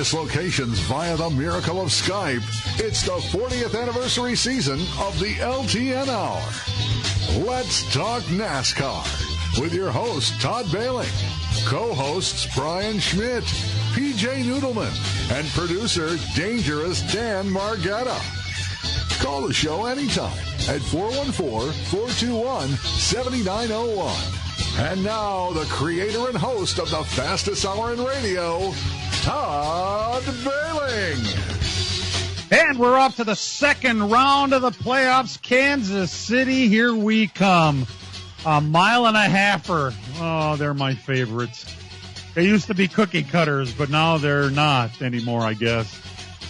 various locations via the miracle of Skype. It's the 40th anniversary season of the LTN Hour. Let's talk NASCAR with your host, Todd Bailing, co-hosts Brian Schmidt, PJ Noodleman, and producer Dangerous Dan Margetta. Call the show anytime at 414-421-7901. And now, the creator and host of the fastest hour in radio, Todd Bailing. And we're off to the second round of the playoffs. Kansas City, here we come. A mile and a halfer. Oh, they're my favorites. They used to be cookie cutters, but now they're not anymore, I guess.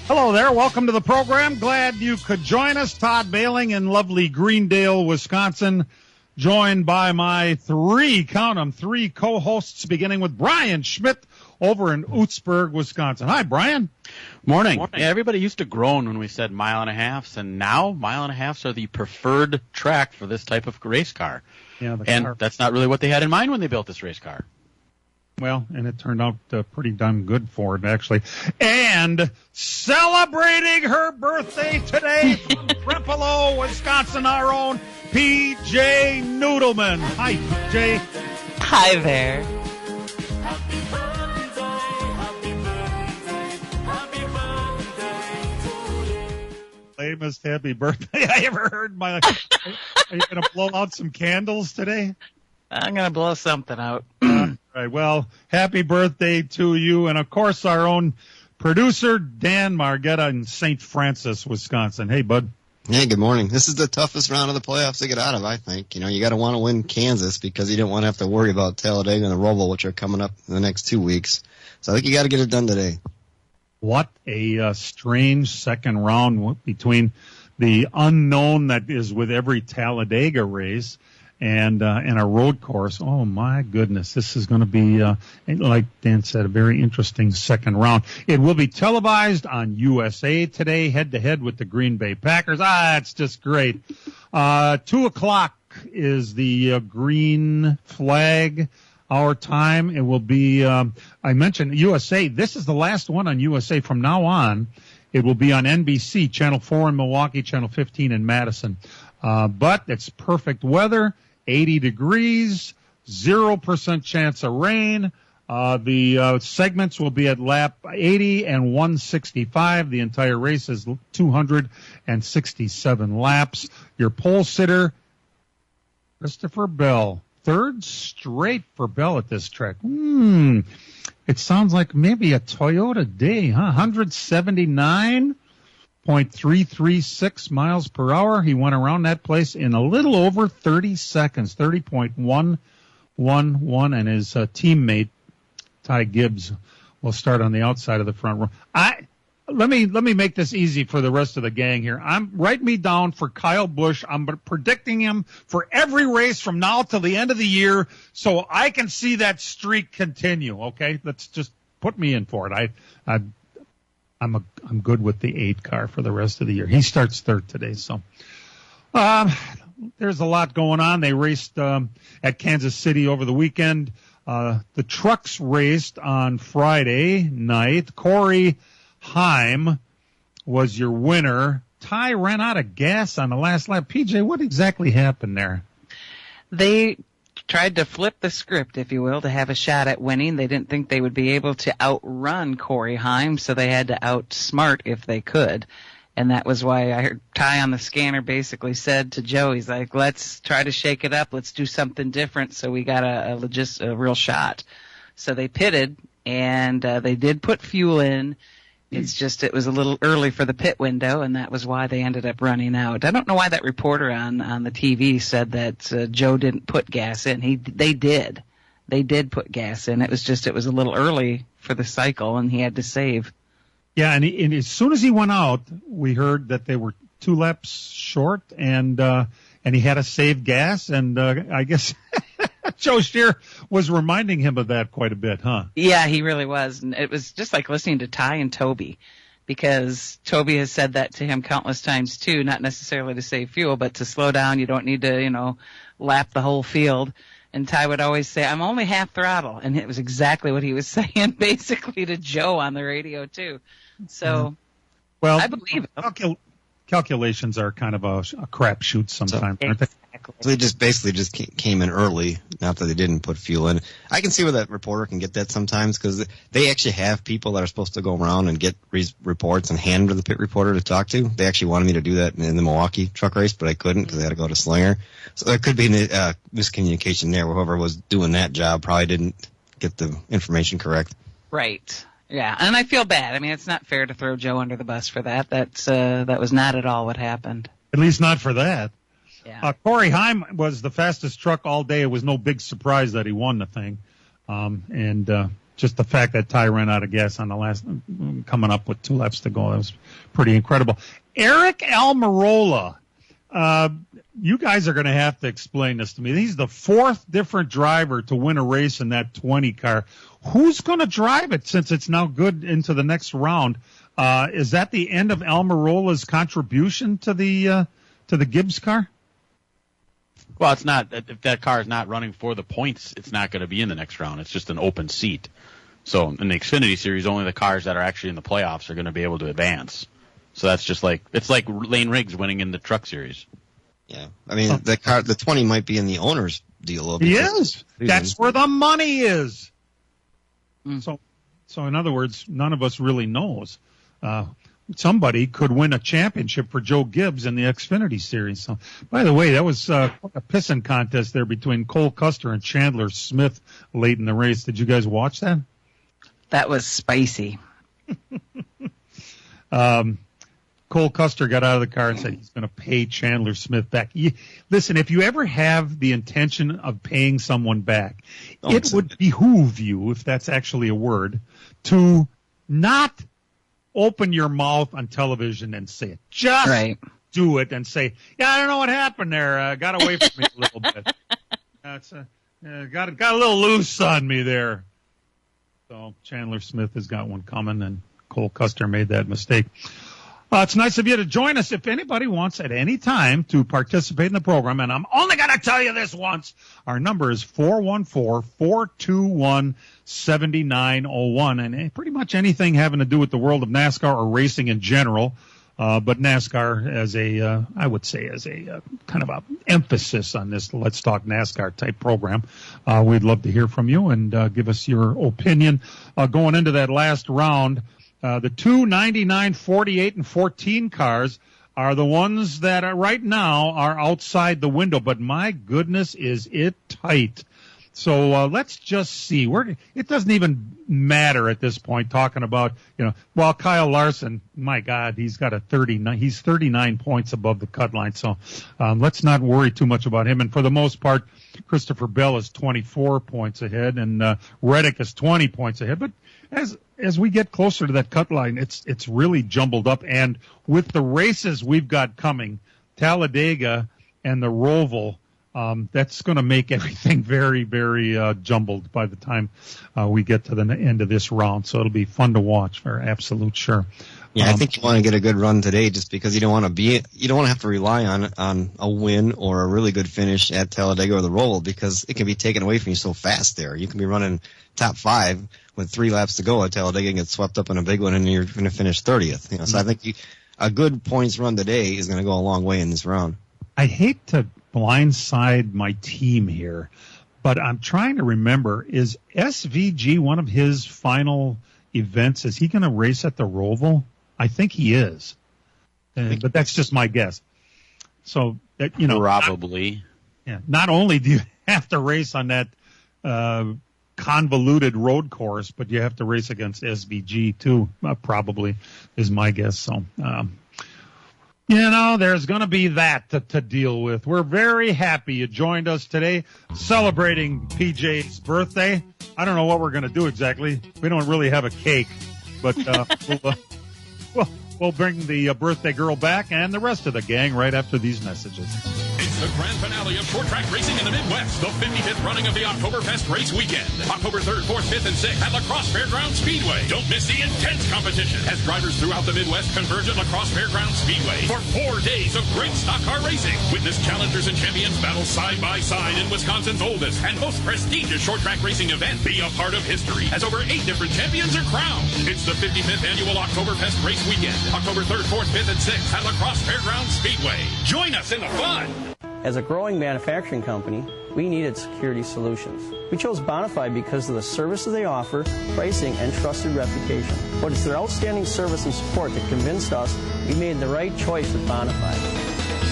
Hello there. Welcome to the program. Glad you could join us. Todd Bailing in lovely Greendale, Wisconsin, joined by my three co-hosts, beginning with Brian Schmidt over in Oostburg, Wisconsin. Hi, Brian. Morning. Yeah, everybody used to groan when we said mile and a halves, and now mile and a halves are the preferred track for this type of race car. Yeah, that's not really what they had in mind when they built this race car. Well, and it turned out pretty darn good for it, actually. And celebrating her birthday today from Trempealeau, Wisconsin, our own PJ Noodleman. Hi, PJ. Hi there. Lamest happy birthday I ever heard. Are you going to blow out some candles today? I'm going to blow something out. All right. Well, happy birthday to you. And, of course, our own producer, Dan Margetta in St. Francis, Wisconsin. Hey, bud. Hey, good morning. This is the toughest round of the playoffs to get out of, I think. You know, you got to want to win Kansas because you don't want to have to worry about Talladega and the Roval, which are coming up in the next 2 weeks. So I think you got to get it done today. What a strange second round between the unknown that is with every Talladega race and a road course. Oh, my goodness. This is going to be, like Dan said, a very interesting second round. It will be televised on USA today, head-to-head with the Green Bay Packers. It's just great. 2 o'clock is the green flag, our time. It will be, I mentioned USA. This is the last one on USA. From now on, it will be on NBC, Channel 4 in Milwaukee, Channel 15 in Madison. But it's perfect weather. 80 degrees, 0% chance of rain. The segments will be at lap 80 and 165. The entire race is 267 laps. Your pole sitter, Christopher Bell. Third straight for Bell at this track. It sounds like maybe a Toyota day, huh? 179.336 miles per hour. He went around that place in a little over 30 seconds, 30.111, and his teammate Ty Gibbs will start on the outside of the front row. Let me make this easy for the rest of the gang here. Write me down for Kyle Busch. I'm predicting him for every race from now till the end of the year, so I can see that streak continue. Okay, let's just put me in for it. I'm good with the 8 car for the rest of the year. He starts third today, so there's a lot going on. They raced at Kansas City over the weekend. The trucks raced on Friday night. Corey Heim was your winner. Ty ran out of gas on the last lap. PJ, what exactly happened there? They tried to flip the script, if you will, to have a shot at winning. They didn't think they would be able to outrun Corey Heim, so they had to outsmart if they could. And that was why I heard Ty on the scanner basically said to Joe, he's like, let's try to shake it up. Let's do something different so we got a real shot. So they pitted, and they did put fuel in. It's just it was a little early for the pit window, and that was why they ended up running out. I don't know why that reporter on the TV said that Joe didn't put gas in. They did. They did put gas in. It was a little early for the cycle, and he had to save. Yeah, and as soon as he went out, we heard that they were 2 laps short, and he had to save gas, and I guess Joe Scheer was reminding him of that quite a bit, huh? Yeah, he really was. And it was just like listening to Ty and Toby, because Toby has said that to him countless times too, not necessarily to save fuel, but to slow down. You don't need to, lap the whole field. And Ty would always say, I'm only half throttle. And it was exactly what he was saying, basically, to Joe on the radio, too. So, well, I believe it. Calculations are kind of a crapshoot sometimes, aren't they? So they basically came in early, not that they didn't put fuel in. I can see where that reporter can get that sometimes because they actually have people that are supposed to go around and get reports and hand to the pit reporter to talk to. They actually wanted me to do that in the Milwaukee truck race, but I couldn't because I had to go to Slinger. So there could be miscommunication there. Whoever was doing that job probably didn't get the information correct. Right. Yeah, and I feel bad. I mean, it's not fair to throw Joe under the bus for that. That was not at all what happened. At least not for that. Yeah. Corey Heim was the fastest truck all day. It was no big surprise that he won the thing. And just the fact that Ty ran out of gas on the last, coming up with 2 laps to go, that was pretty incredible. Eric Almirola, you guys are going to have to explain this to me. He's the 4th different driver to win a race in that 20 car. Who's going to drive it since it's now good into the next round? Is that the end of Almirola's contribution to the Gibbs car? Well, it's not. If that car is not running for the points, it's not going to be in the next round. It's just an open seat. So in the Xfinity Series, only the cars that are actually in the playoffs are going to be able to advance. So that's just it's like Lane Riggs winning in the Truck Series. Yeah, I mean the 20 might be in the owner's deal. He is. That's where the money is. Mm. So in other words, none of us really knows. Somebody could win a championship for Joe Gibbs in the Xfinity Series. So, by the way, that was a pissing contest there between Cole Custer and Chandler Smith late in the race. Did you guys watch that? That was spicy. Cole Custer got out of the car and said he's going to pay Chandler Smith back. Listen, if you ever have the intention of paying someone back, it would behoove you, if that's actually a word, to not open your mouth on television and say it. Just do it and say, yeah, I don't know what happened there. Got away from me a little bit. Got a little loose on me there. So Chandler Smith has got one coming, and Cole Custer made that mistake. It's nice of you to join us. If anybody wants at any time to participate in the program, and I'm only going to tell you this once, our number is 414-421-7901. And pretty much anything having to do with the world of NASCAR or racing in general, but NASCAR as I would say as a kind of a emphasis on this Let's Talk NASCAR type program. We'd love to hear from you and give us your opinion. Going into that last round, the 2 99, 48, and 14 cars are the ones that right now are outside the window, but my goodness, is it tight. So let's just see. It doesn't even matter at this point talking about, Kyle Larson, my God, he's got a 39. He's 39 points above the cut line. So let's not worry too much about him. And for the most part, Christopher Bell is 24 points ahead, and Reddick is 20 points ahead. But as we get closer to that cut line, it's really jumbled up. And with the races we've got coming, Talladega and the Roval, that's going to make everything very, very jumbled by the time we get to the end of this round. So it'll be fun to watch for absolute sure. Yeah, I think you want to get a good run today, just because you don't want to have to rely on a win or a really good finish at Talladega or the Roval, because it can be taken away from you so fast there. You can be running top 5 with 3 laps to go at Talladega and get swept up in a big one, and you're going to finish 30th. So I think a good points run today is going to go a long way in this round. I hate to blindside my team here, but I'm trying to remember, is SVG one of his final events? Is he going to race at the Roval? I think he is, but that's just my guess. So that probably. Not only do you have to race on that convoluted road course, but you have to race against SVG too. Probably is my guess. So there's going to be that to deal with. We're very happy you joined us today, celebrating PJ's birthday. I don't know We'll bring the birthday girl back and the rest of the gang right after these messages. It's the grand finale of short track racing in the Midwest, the 55th running of the Oktoberfest race weekend. October 3rd, 4th, 5th, and 6th at La Crosse Fairgrounds Speedway. Don't miss the intense competition as drivers throughout the Midwest converge at La Crosse Fairgrounds Speedway for 4 days of great stock car racing. Witness challengers and champions battle side by side in Wisconsin's oldest and most prestigious short track racing event. Be a part of history as over 8 different champions are crowned. It's the 55th annual Oktoberfest race weekend, October 3rd, 4th, 5th, and 6th at La Crosse Fairgrounds Speedway. Join us in the fun. As a growing manufacturing company, we needed security solutions. We chose Bonafide because of the services they offer, pricing, and trusted reputation. But it's their outstanding service and support that convinced us we made the right choice with Bonafide.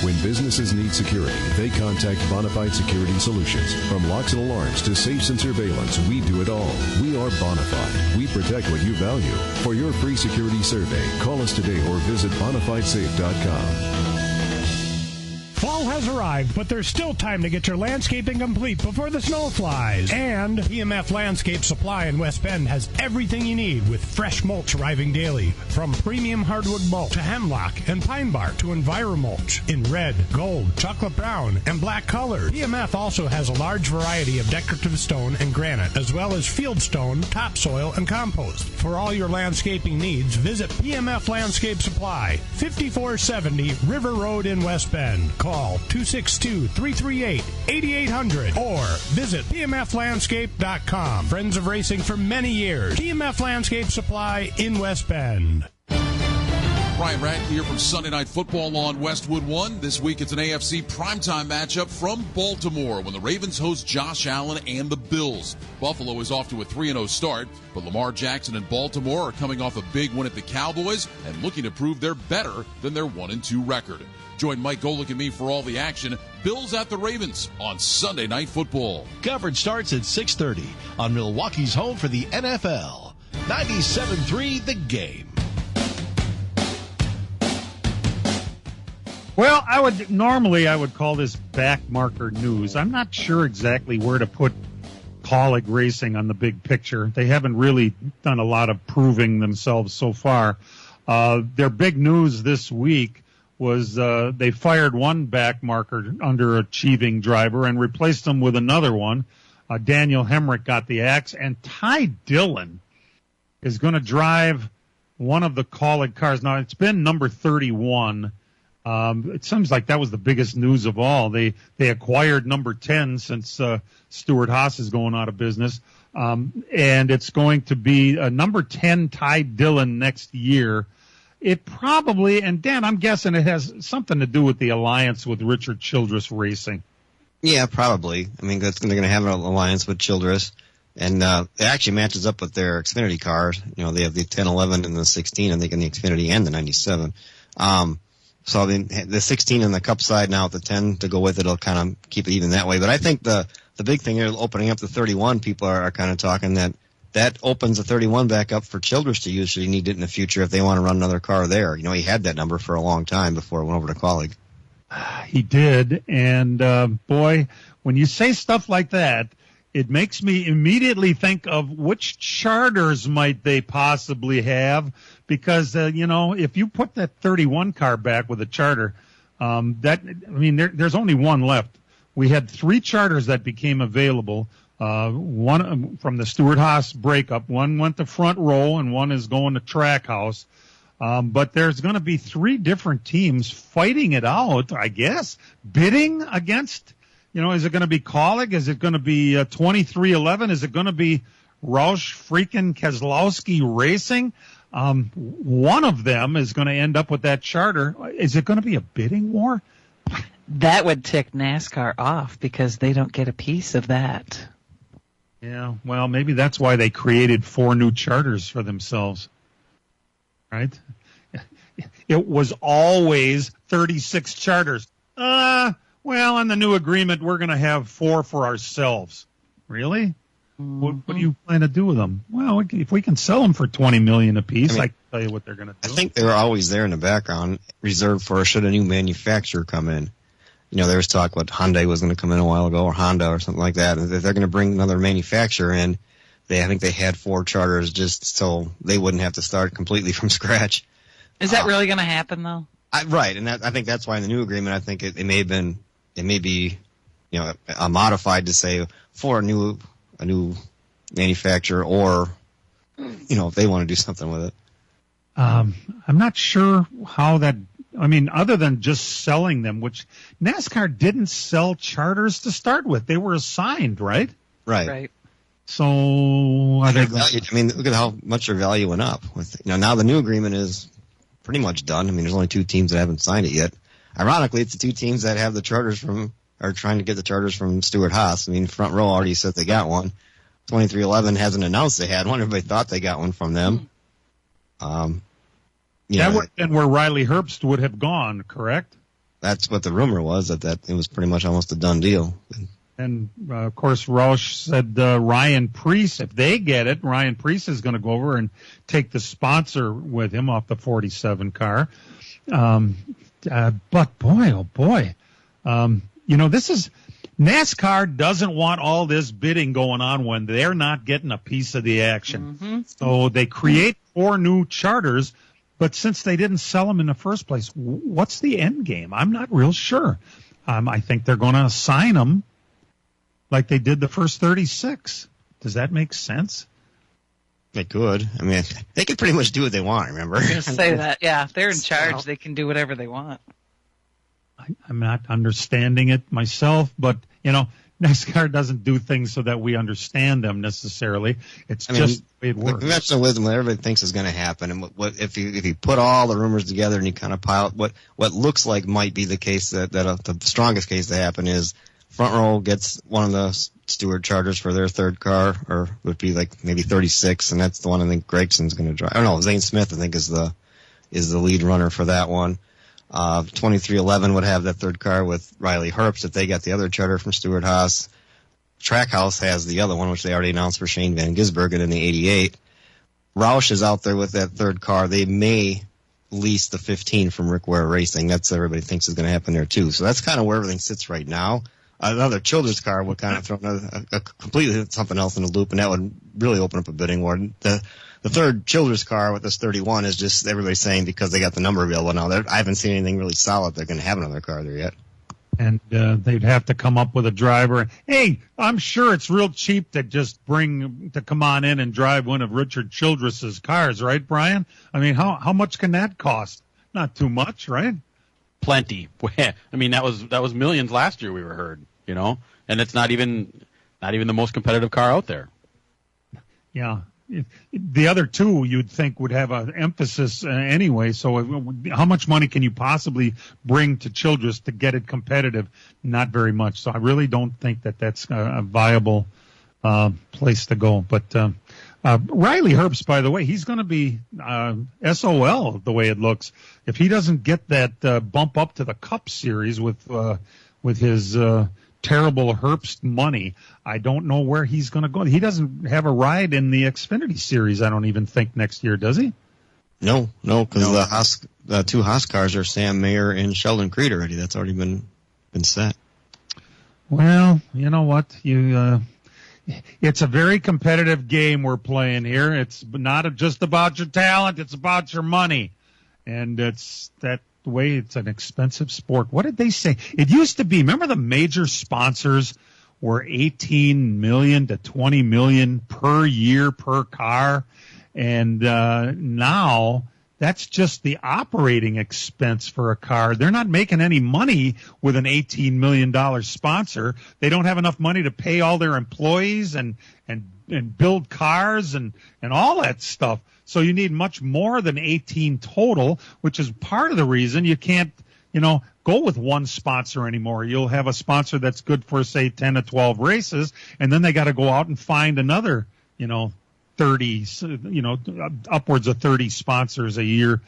When businesses need security, they contact Bonafide Security Solutions. From locks and alarms to safes and surveillance, we do it all. We are Bonafide. We protect what you value. For your free security survey, call us today or visit bonafidesafe.com. Fall has arrived, but there's still time to get your landscaping complete before the snow flies. And PMF Landscape Supply in West Bend has everything you need with fresh mulch arriving daily. From premium hardwood mulch to hemlock and pine bark to EnviroMulch in red, gold, chocolate brown, and black colors. PMF also has a large variety of decorative stone and granite, as well as field stone, topsoil, and compost. For all your landscaping needs, visit PMF Landscape Supply, 5470 River Road in West Bend. Call 262-338-8800 or visit pmflandscape.com. Friends of racing for many years. PMF Landscape Supply in West Bend. Brian Radke here from Sunday Night Football on Westwood One. This week it's an AFC primetime matchup from Baltimore when the Ravens host Josh Allen and the Bills. Buffalo is off to a 3-0 start, but Lamar Jackson and Baltimore are coming off a big win at the Cowboys and looking to prove they're better than their 1-2 record. Join Mike Golick and me for all the action. Bills at the Ravens on Sunday Night Football. Coverage starts at 6:30 on Milwaukee's home for the NFL. 97.3 The Game. Well, I would call this back marker news. I'm not sure exactly where to put Kaulig Racing on the big picture. They haven't really done a lot of proving themselves so far. Their big news this week was they fired one back marker underachieving driver and replaced him with another one. Daniel Hemrick got the axe, and Ty Dillon is going to drive one of the Kaulig cars. Now, it's been number 31. It seems like that was the biggest news of all. They acquired number 10 since Stuart Haas is going out of business. And it's going to be number 10 Ty Dillon next year. It probably, and Dan, I'm guessing it has something to do with the alliance with Richard Childress Racing. Yeah, probably. I mean, they're going to have an alliance with Childress, and it actually matches up with their Xfinity cars. You know, they have the 10, 11, and the 16, I think, in the Xfinity and the 97. So I mean, the 16 and the Cup side now with the 10 to go with it will kind of keep it even that way. But I think the big thing here, opening up the 31, people are kind of talking that opens the 31 back up for Childress to usually need it in the future if they want to run another car there. You know, he had that number for a long time before it went over to Kaulig. He did, and boy, when you say stuff like that, it makes me immediately think of which charters might they possibly have, because if you put that 31 car back with a charter, there's only one left. We had 3 charters that became available. One from the Stuart Haas breakup, one went to Front Row, and one is going to Trackhouse. But there's going to be 3 different teams fighting it out, I guess, bidding against, is it going to be Kaulig? Is it going to be 2311? Is it going to be Roush freaking Keselowski Racing? One of them is going to end up with that charter. Is it going to be a bidding war? That would tick NASCAR off because they don't get a piece of that. Yeah, well, maybe that's why they created 4 new charters for themselves. Right? It was always 36 charters. Well, in the new agreement, we're going to have 4 for ourselves. Really? What do you plan to do with them? Well, if we can sell them for $20 million apiece, I can tell you what they're going to do. I think they were always there in the background, reserved for should a new manufacturer come in. There was talk what Hyundai was going to come in a while ago, or Honda or something like that. If they're going to bring another manufacturer in, I think they had 4 charters just so they wouldn't have to start completely from scratch. Is that really going to happen, though? Right, and I think that's why in the new agreement, I think it may be, modified to say for a new manufacturer, or, if they want to do something with it. I'm not sure how that. I mean, other than just selling them, which NASCAR didn't sell charters to start with. They were assigned, right? Right. So, look at how much their value went up. Now the new agreement is pretty much done. I mean, there's only 2 teams that haven't signed it yet. Ironically, it's the 2 teams that have the charters are trying to get the charters from Stewart-Haas. I mean, Front Row already said they got one. 2311 hasn't announced they had one. Everybody thought they got one from them. That would have been where Riley Herbst would have gone, correct? That's what the rumor was, that it was pretty much almost a done deal. And, of course, Roush said Ryan Preece, if they get it, Ryan Preece is going to go over and take the sponsor with him off the 47 car. But, boy, oh, boy. This is NASCAR doesn't want all this bidding going on when they're not getting a piece of the action. Mm-hmm. So they create 4 new charters, but since they didn't sell them in the first place, what's the end game? I'm not real sure. I think they're going to assign them like they did the first 36. Does that make sense? They could. I mean, they could pretty much do what they want, remember? I was going to say that. Yeah, if they're in charge, they can do whatever they want. I'm not understanding it myself, but, NASCAR doesn't do things so that we understand them necessarily. It's just the way it works. Conventional wisdom, what everybody thinks is going to happen, and what if you put all the rumors together and you kind of pile what looks like might be the case that the strongest case to happen is Front Row gets one of the Stewart charters for their 3rd car, or would be like maybe 36, and that's the one I think Gregson's going to drive. I don't know, Zane Smith I think is the lead runner for that one. 2311 would have that 3rd car with Riley Herbst if they got the other charter from Stewart-Haas. Trackhouse has the other one, which they already announced for Shane Van Gisbergen in the 88. Roush is out there with that 3rd car. They may lease the 15 from Rick Ware Racing. That's what everybody thinks is going to happen there, too. So that's kind of where everything sits right now. Another Childress car would kind of throw a completely something else in the loop, and that would really open up a bidding war. The 3rd Childress car with this 31 is just everybody saying because they got the number available now. I haven't seen anything really solid they're going to have another car there yet. And they'd have to come up with a driver. Hey, I'm sure it's real cheap to just come on in and drive one of Richard Childress's cars, right, Brian? I mean, how much can that cost? Not too much, right? Plenty. I mean, that was millions last year we were heard, and it's not even the most competitive car out there. Yeah. The other 2 you'd think would have an emphasis anyway. So how much money can you possibly bring to Childress to get it competitive? Not very much. So I really don't think that's a viable place to go. But Riley Herbst, by the way, he's going to be SOL the way it looks. If he doesn't get that bump up to the Cup Series with his terrible Herbst money, I don't know where he's going to go. He doesn't have a ride in the Xfinity Series, I don't even think, next year, does he? No, because the 2 Haas cars are Sam Mayer and Sheldon Creed already. That's already been set. Well, you know what? It's a very competitive game we're playing here. It's not just about your talent, it's about your money. And it's that way. It's an expensive sport. What did they say? It used to be, remember the major sponsors were 18 million to 20 million per year per car, and now that's just the operating expense for a car. They're not making any money with an $18 million sponsor. They don't have enough money to pay all their employees and build cars and all that stuff. So you need much more than 18 total, which is part of the reason you can't, go with one sponsor anymore. You'll have a sponsor that's good for, say, 10 to 12 races, and then they got to go out and find another, 30, upwards of 30 sponsors a year,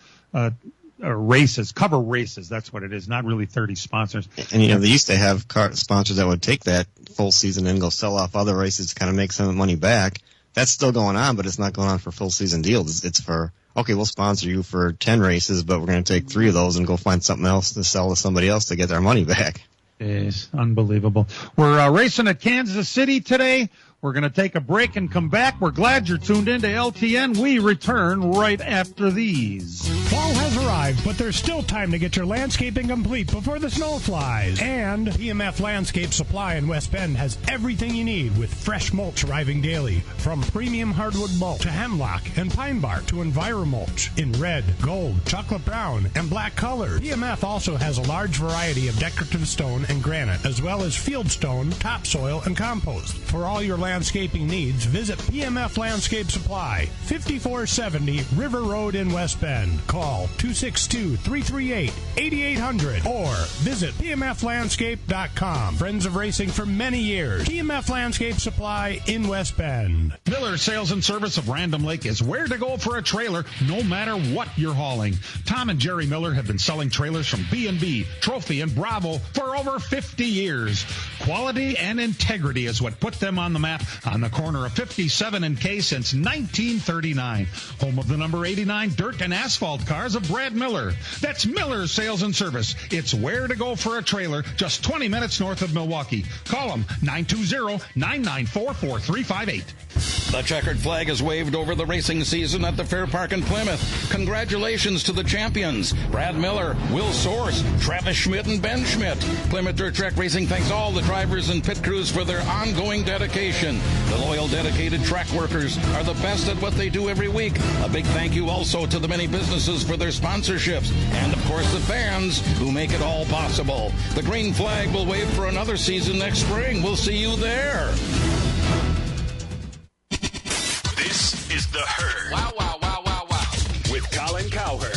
races, cover races. That's what it is. Not really 30 sponsors. And, they used to have car sponsors that would take that full season and go sell off other races to kind of make some of the money back. That's still going on, but it's not going on for full season deals. It's for, okay, we'll sponsor you for 10 races, but we're going to take 3 of those and go find something else to sell to somebody else to get their money back. It's unbelievable. We're racing at Kansas City today. We're going to take a break and come back. We're glad you're tuned in to LTN. We return right after these. Fall has arrived, but there's still time to get your landscaping complete before the snow flies. And PMF Landscape Supply in West Bend has everything you need with fresh mulch arriving daily. From premium hardwood mulch to hemlock and pine bark to EnviroMulch in red, gold, chocolate brown, and black colors. PMF also has a large variety of decorative stone and granite, as well as field stone, topsoil, and compost. For all your landscaping needs, visit PMF Landscape Supply, 5470 River Road in West Bend. Call 262-338-8800 or visit pmflandscape.com. Friends of racing for many years. PMF Landscape Supply in West Bend. Miller Sales and Service of Random Lake is where to go for a trailer no matter what you're hauling. Tom and Jerry Miller have been selling trailers from B&B, Trophy, and Bravo for over 50 years. Quality and integrity is what put them on the map on the corner of 57 and K since 1939. Home of the number 89 dirt and asphalt cars of Brad Miller. That's Miller Sales and Service. It's where to go for a trailer just 20 minutes north of Milwaukee. Call them 920-994-4358. The checkered flag is waved over the racing season at the Fair Park in Plymouth. Congratulations to the champions, Brad Miller, Will Source, Travis Schmidt, and Ben Schmidt. Plymouth Dirt Track Racing thanks all the drivers and pit crews for their ongoing dedication. The loyal, dedicated track workers are the best at what they do every week. A big thank you also to the many businesses for their sponsorships, and of course the fans who make it all possible. The green flag will wave for another season next spring. We'll see you there. This is The Herd. Wow, wow, wow, wow, wow. With Colin Cowherd.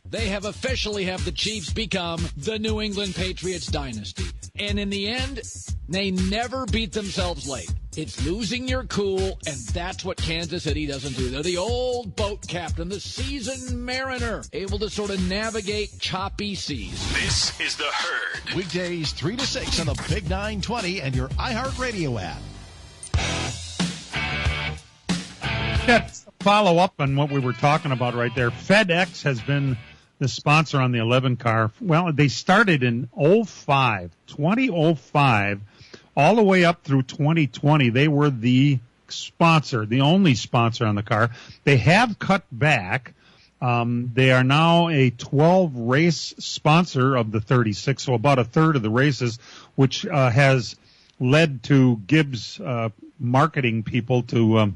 They have officially have the Chiefs become the New England Patriots dynasty. And in the end, they never beat themselves late. It's losing your cool, and that's what Kansas City doesn't do. They're the old boat captain, the seasoned mariner, able to sort of navigate choppy seas. This is The Herd. Weekdays 3 to 6 on the Big 920 and your iHeartRadio app. Follow up on what we were talking about right there. FedEx has been the sponsor on the 11 car. Well, they started in 2005, all the way up through 2020. They were the sponsor, the only sponsor on the car. They have cut back. They are now a 12-race sponsor of the 36, so about a third of the races, which has led to Gibbs marketing people to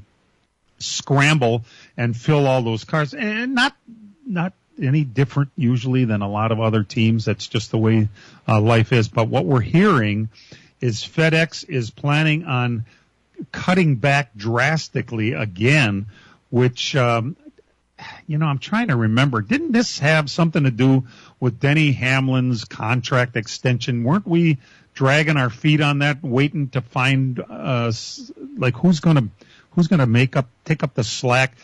scramble and fill all those cars, and not any different usually than a lot of other teams. That's just the way life is. But what we're hearing is FedEx is planning on cutting back drastically again, which I'm trying to remember. Didn't this have something to do with Denny Hamlin's contract extension? Weren't we dragging our feet on that, waiting to find who's going to take up the slack?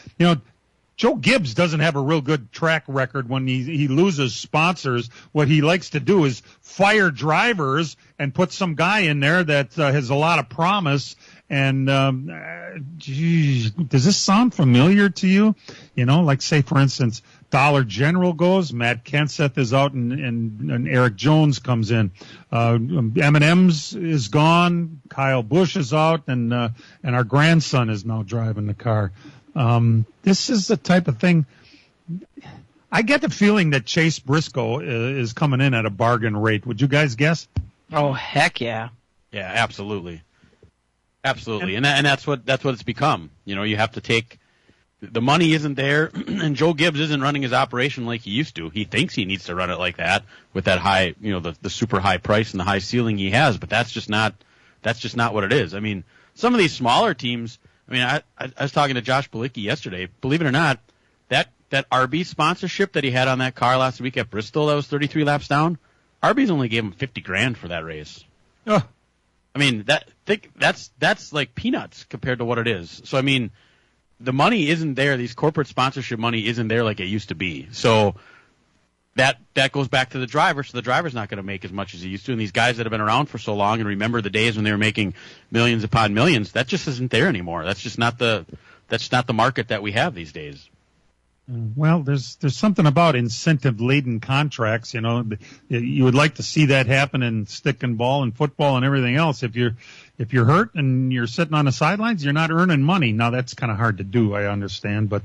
Joe Gibbs doesn't have a real good track record when he loses sponsors. What he likes to do is fire drivers and put some guy in there that has a lot of promise. And does this sound familiar to you? Like say, for instance, Dollar General goes, Matt Kenseth is out, and Eric Jones comes in. M&M's is gone, Kyle Busch is out, and our grandson is now driving the car. This is the type of thing. I get the feeling that Chase Briscoe is coming in at a bargain rate. Would you guys guess? Oh, heck yeah. Yeah, absolutely. Absolutely. And that's what it's become. You have to take the money isn't there, and Joe Gibbs isn't running his operation like he used to. He thinks he needs to run it like that with that high, the super high price and the high ceiling he has, but that's just not what it is. I mean, some of these smaller teams, I was talking to Josh Balicki yesterday. Believe it or not, that RB sponsorship that he had on that car last week at Bristol, that was 33 laps down. RB's only gave him $50,000 for that race. Oh. That's like peanuts compared to what it is. So the money isn't there. These corporate sponsorship money isn't there like it used to be. So that goes back to the driver. So the driver's not going to make as much as he used to. And these guys that have been around for so long and remember the days when they were making millions upon millions, that just isn't there anymore. That's just not the market that we have these days. Well, there's something about incentive-laden contracts. You would like to see that happen in stick and ball and football and everything else. If you're if you're hurt and you're sitting on the sidelines, you're not earning money. Now, that's kind of hard to do, I understand. But,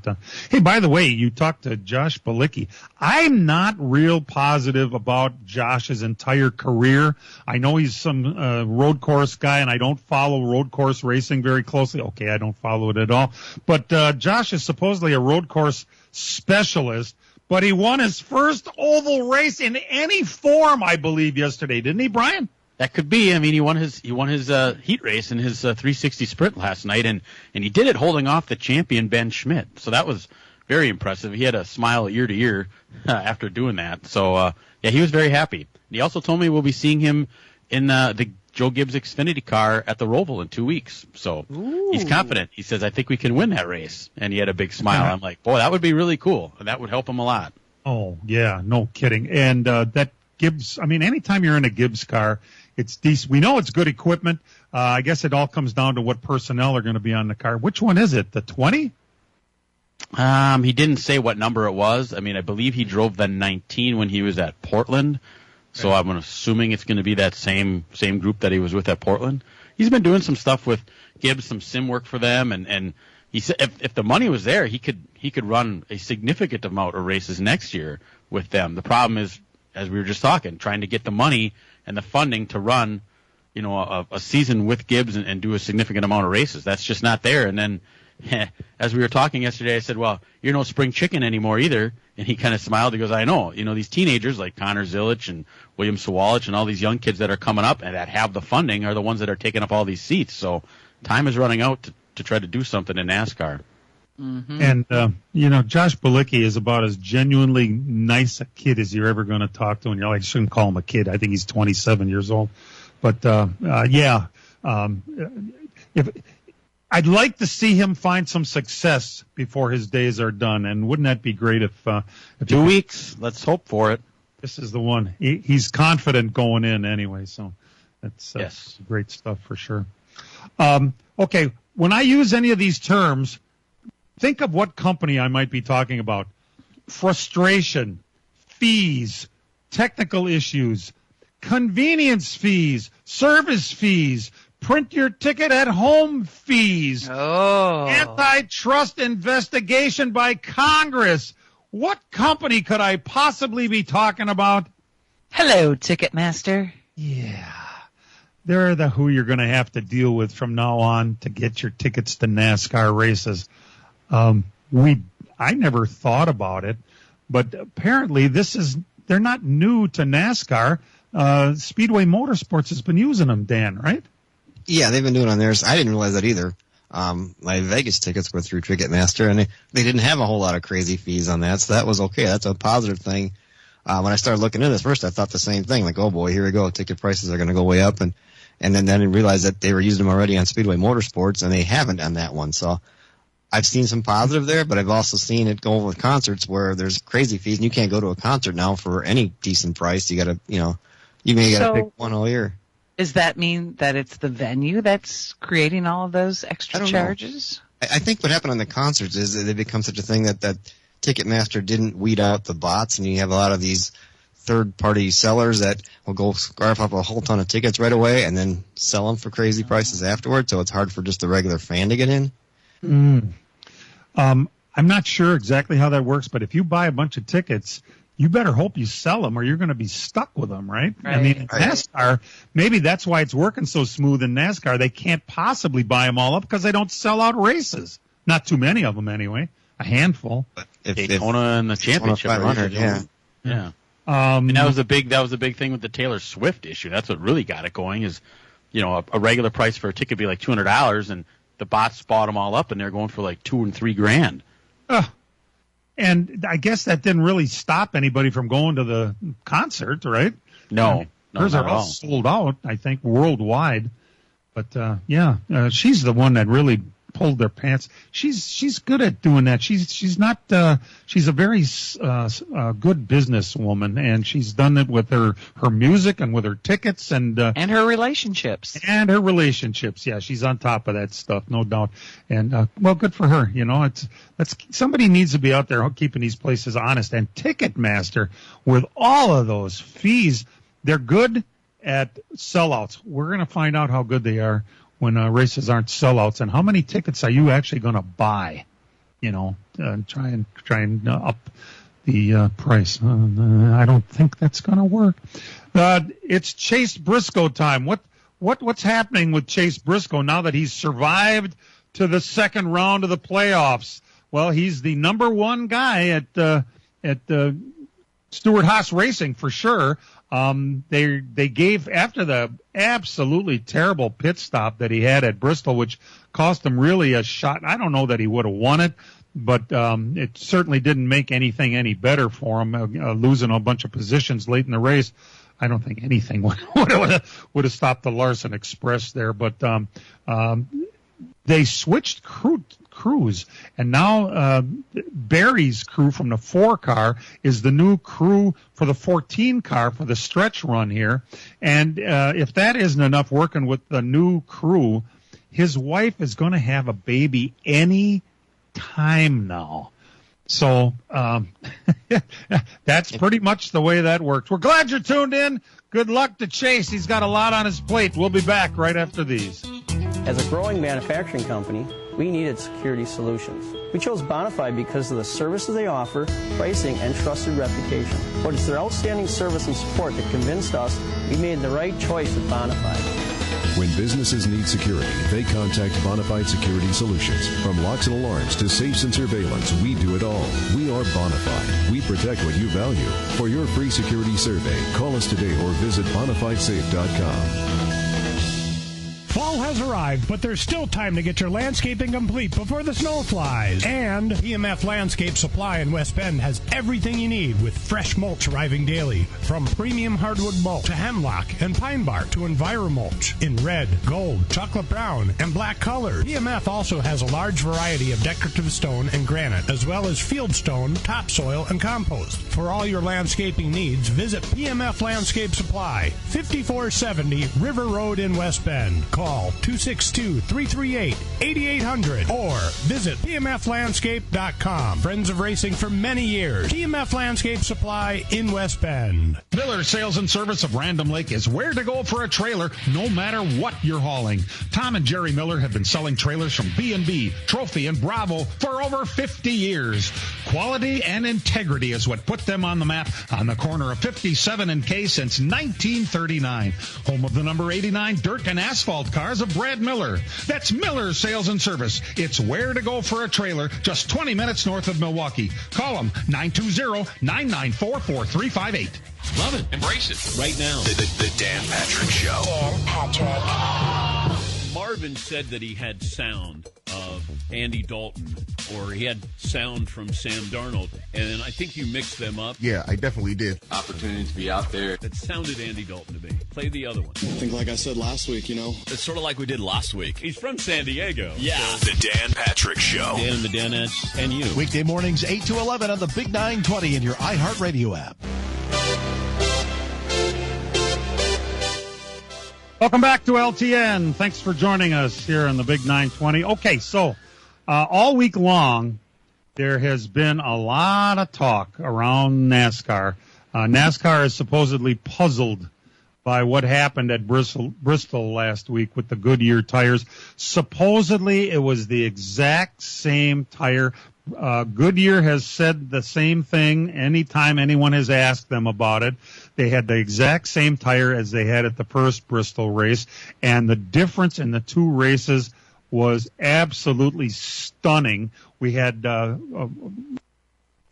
hey, by the way, you talked to Josh Bilicki. I'm not real positive about Josh's entire career. I know he's some road course guy, and I don't follow road course racing very closely. Okay, I don't follow it at all. But Josh is supposedly a road course specialist. But he won his first oval race in any form, I believe, yesterday, didn't he, Brian? That could be. I mean, he won his heat race in his 360 sprint last night, and he did it holding off the champion Ben Schmidt. So that was very impressive. He had a smile ear to ear after doing that. So yeah, he was very happy. And he also told me we'll be seeing him in the Joe Gibbs Xfinity car at the Roval in 2 weeks. So he's confident. He says, I think we can win that race. And he had a big smile. I'm like, boy, that would be really cool. And that would help him a lot. Oh, yeah, no kidding. And that Gibbs, I mean, anytime you're in a Gibbs car, it's decent. We know it's good equipment. I guess it all comes down to what personnel are going to be on the car. Which one is it, the 20? He didn't say what number it was. I mean, I believe he drove the 19 when he was at Portland. So I'm assuming it's going to be that same group that he was with at Portland. He's been doing some stuff with Gibbs, some sim work for them, and he said if the money was there, he could run a significant amount of races next year with them. The problem is, as we were just talking, trying to get the money and the funding to run, a season with Gibbs and do a significant amount of races. That's just not there. And then, as we were talking yesterday, I said, well, you're no spring chicken anymore either. And he kind of smiled. He goes, I know. These teenagers like Connor Zilich and William Sawalich and all these young kids that are coming up and that have the funding are the ones that are taking up all these seats. So time is running out to try to do something in NASCAR. Mm-hmm. And, Josh Bilicki is about as genuinely nice a kid as you're ever going to talk to. And you're like, I shouldn't call him a kid. I think he's 27 years old. But, if I'd like to see him find some success before his days are done. And wouldn't that be great if 2 weeks? Let's hope for it. This is the one. He's confident going in anyway. So that's yes. Great stuff for sure. Okay. When I use any of these terms, think of what company I might be talking about. Frustration, fees, technical issues, convenience fees, service fees, print your ticket at home fees, antitrust investigation by Congress. What company could I possibly be talking about? Hello, Ticketmaster. Yeah. They're who you're going to have to deal with from now on to get your tickets to NASCAR races. I never thought about it, but apparently they're not new to NASCAR. Speedway Motorsports has been using them, Dan, right? Yeah, they've been doing it on theirs. I didn't realize that either. My Vegas tickets were through Ticketmaster, and they didn't have a whole lot of crazy fees on that, so that was okay. That's a positive thing. When I started looking into this, first I thought the same thing, like, oh boy, here we go, ticket prices are going to go way up, and then I realized that they were using them already on Speedway Motorsports, and they haven't on that one. So I've seen some positive there, but I've also seen it go with concerts where there's crazy fees, and you can't go to a concert now for any decent price. You got to, you may got to pick one all year. Does that mean that it's the venue that's creating all of those extra charges? I think what happened on the concerts is that it become such a thing that Ticketmaster didn't weed out the bots, and you have a lot of these third-party sellers that will go scarf up a whole ton of tickets right away and then sell them for crazy prices afterwards, so it's hard for just the regular fan to get in. I'm not sure exactly how that works, but if you buy a bunch of tickets, you better hope you sell them or you're going to be stuck with them, right? I mean, in NASCAR, maybe that's why it's working so smooth in NASCAR. They can't possibly buy them all up because they don't sell out races. Not too many of them anyway. A handful. Daytona and the championship 500, yeah. And that was a big thing with the Taylor Swift issue. That's what really got it going. Is a regular price for a ticket be like $200, and the bots bought them all up, and they're going for like $2,000 and $3,000. And I guess that didn't really stop anybody from going to the concert, right? No, hers are all sold out, I think, worldwide. But she's the one that really pulled their pants. She's good at doing that. She's not. She's a very good businesswoman, and she's done it with her music and with her tickets and her relationships. And her relationships. Yeah, she's on top of that stuff, no doubt. And well, good for her. That's somebody needs to be out there keeping these places honest. And Ticketmaster, with all of those fees, they're good at sellouts. We're going to find out how good they are when races aren't sellouts, and how many tickets are you actually going to buy? Try and up the price. I don't think that's going to work. It's Chase Briscoe time. What's happening with Chase Briscoe now that he's survived to the second round of the playoffs? Well, he's the number one guy at Stewart-Haas Racing for sure. They gave, after the absolutely terrible pit stop that he had at Bristol, which cost him really a shot. I don't know that he would have won it, but it certainly didn't make anything any better for him, losing a bunch of positions late in the race. I don't think anything would have stopped the Larson Express there, but they switched crews, and now Barry's crew from the 4 car is the new crew for the 14 car for the stretch run here. And if that isn't enough, working with the new crew, his wife is going to have a baby any time now. So that's pretty much the way that works. We're glad you're tuned in. Good luck to Chase. He's got a lot on his plate. We'll be back right after these. As a growing manufacturing company, we needed security solutions. We chose Bonafide because of the services they offer, pricing, and trusted reputation. But it's their outstanding service and support that convinced us we made the right choice with Bonafide. When businesses need security, they contact Bonafide Security Solutions. From locks and alarms to safes and surveillance, we do it all. We are Bonafide. We protect what you value. For your free security survey, call us today or visit bonafidesafe.com. Fall has arrived, but there's still time to get your landscaping complete before the snow flies. And PMF Landscape Supply in West Bend has everything you need with fresh mulch arriving daily. From premium hardwood mulch to hemlock and pine bark to EnviroMulch in red, gold, chocolate brown, and black colors. PMF also has a large variety of decorative stone and granite, as well as field stone, topsoil, and compost. For all your landscaping needs, visit PMF Landscape Supply, 5470 River Road in West Bend. Call 262-338-8800 or visit pmflandscape.com. Friends of racing for many years. PMF Landscape Supply in West Bend. Miller Sales and Service of Random Lake is where to go for a trailer, no matter what you're hauling. Tom and Jerry Miller have been selling trailers from B&B, Trophy, and Bravo for over 50 years. Quality and integrity is what put them on the map on the corner of 57 and K since 1939. Home of the number 89 dirt and asphalt cars of Brad Miller. That's Miller Sales and Service. It's where to go for a trailer, just 20 minutes north of Milwaukee. Call them 920-994-4358. Love it. Embrace it. Right now. The Dan Patrick Show. Dan Patrick. Marvin said that he had sound of Andy Dalton, or he had sound from Sam Darnold, and I think you mixed them up. Yeah, I definitely did. Opportunity to be out there. That sounded Andy Dalton to me. Play the other one. I think like I said last week, It's sort of like we did last week. He's from San Diego. Yeah. The Dan Patrick Show. Dan and the Danettes and you. Weekday mornings 8 to 11 on the Big 920 in your iHeartRadio app. Welcome back to LTN. Thanks for joining us here on the Big 920. Okay, so all week long, there has been a lot of talk around NASCAR. NASCAR is supposedly puzzled by what happened at Bristol last week with the Goodyear tires. Supposedly, it was the exact same tire. Goodyear has said the same thing anytime anyone has asked them about it. They had the exact same tire as they had at the first Bristol race, and the difference in the two races was absolutely stunning. We had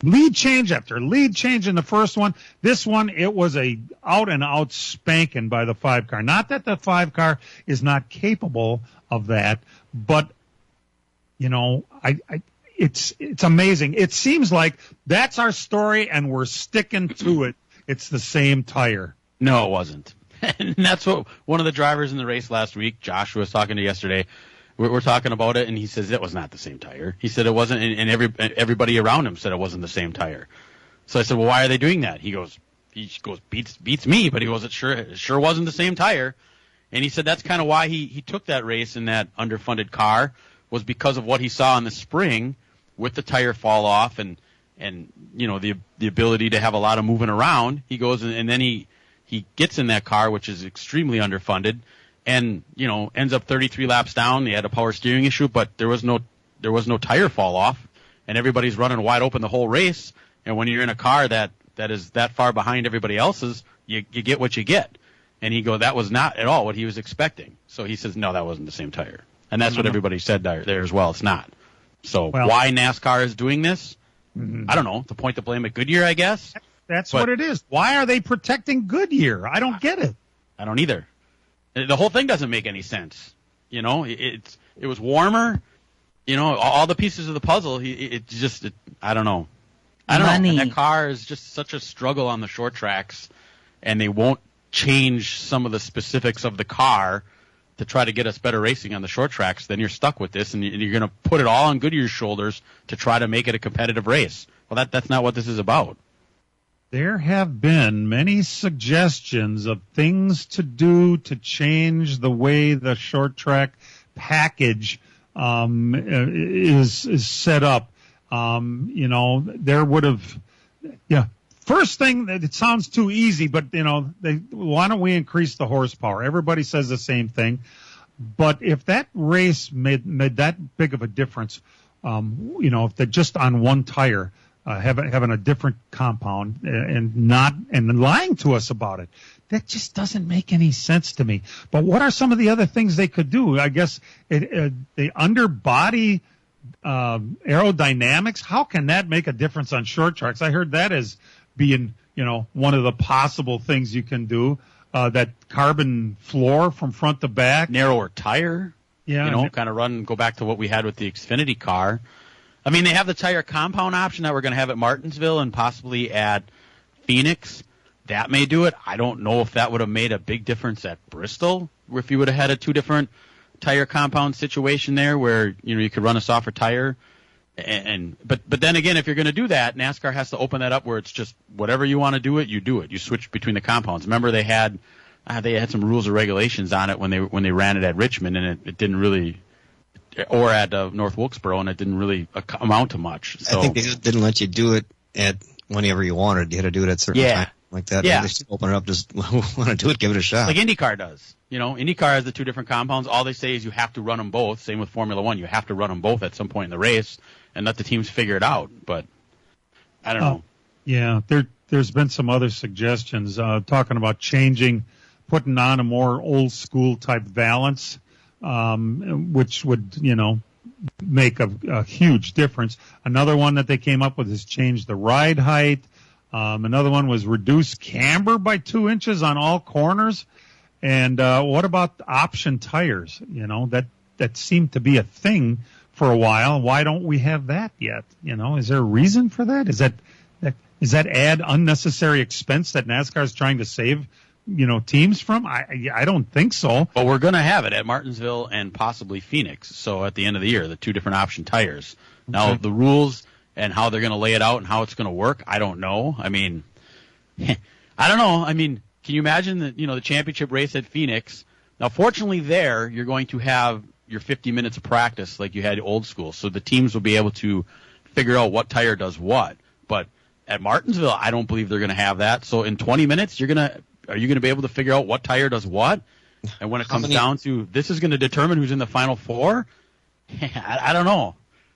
lead change after lead change in the first one. This one, it was a out-and-out spanking by the 5 car. Not that the 5 car is not capable of that, but, it's amazing. It seems like that's our story, and we're sticking to it. It's the same tire. No, it wasn't. And that's what one of the drivers in the race last week, Joshua, was talking to yesterday. We're talking about it, and he says it was not the same tire. He said it wasn't, and everybody around him said it wasn't the same tire. So I said, well, why are they doing that? He goes, beats me, but he wasn't sure. It sure wasn't the same tire. And he said that's kind of why he took that race in that underfunded car, was because of what he saw in the spring with the tire fall off and the ability to have a lot of moving around. He goes and then he gets in that car, which is extremely underfunded, and ends up 33 laps down. He had a power steering issue, but there was no tire fall off, and everybody's running wide open the whole race. And when you're in a car that is that far behind everybody else's, you get what you get. And that was not at all what he was expecting. So he says, no, that wasn't the same tire. And that's what everybody said there as well. It's not. So why NASCAR is doing this? I don't know. To point the blame at Goodyear, I guess. That's what it is. Why are they protecting Goodyear? I don't get it. I don't either. The whole thing doesn't make any sense. It was warmer. All the pieces of the puzzle. I don't know. I don't know. And that car is just such a struggle on the short tracks, and they won't change some of the specifics of the car to try to get us better racing on the short tracks. Then you're stuck with this, and you're going to put it all on Goodyear's shoulders to try to make it a competitive race. Well, that's not what this is about. There have been many suggestions of things to do to change the way the short track package is set up. There would have, first thing, it sounds too easy, but why don't we increase the horsepower? Everybody says the same thing. But if that race made that big of a difference, if they're just on one tire, having a different compound and lying to us about it, that just doesn't make any sense to me. But what are some of the other things they could do? I guess the underbody aerodynamics. How can that make a difference on short tracks? I heard that as being one of the possible things you can do. That carbon floor from front to back, narrower tire. Yeah, kind of go back to what we had with the Xfinity car. I mean, they have the tire compound option that we're going to have at Martinsville and possibly at Phoenix. That may do it. I don't know if that would have made a big difference at Bristol, if you would have had a two different tire compound situation there where you could run a softer tire. But then again, if you're going to do that, NASCAR has to open that up where it's just whatever you want to do it, you do it. You switch between the compounds. Remember they had some rules or regulations on it when they ran it at Richmond, and it didn't really, or at North Wilkesboro, and it didn't really amount to much. So, I think they didn't let you do it at whenever you wanted. You had to do it at certain times like that. Yeah. They should open it up. Just want to do it, give it a shot. Like IndyCar does. IndyCar has the two different compounds. All they say is you have to run them both. Same with Formula One. You have to run them both at some point in the race and let the teams figure it out. But I don't know. Yeah, there's been some other suggestions talking about putting on a more old school type valance, which would, make a huge difference. Another one that they came up with is change the ride height. Another one was reduce camber by 2 inches on all corners. And what about option tires? That seemed to be a thing for a while. Why don't we have that yet? Is there a reason for that? Is that add unnecessary expense that NASCAR is trying to save, teams from? I don't think so. But we're going to have it at Martinsville and possibly Phoenix. So at the end of the year, the two different option tires. Okay. Now the rules and how they're going to lay it out and how it's going to work, I don't know. I mean, I don't know. I mean, can you imagine that, the championship race at Phoenix? Now, fortunately there, you're going to have your 50 minutes of practice like you had old school. So the teams will be able to figure out what tire does what. But at Martinsville, I don't believe they're going to have that. So in 20 minutes, are you going to be able to figure out what tire does what? And when it comes down to this is going to determine who's in the Final Four, I don't know.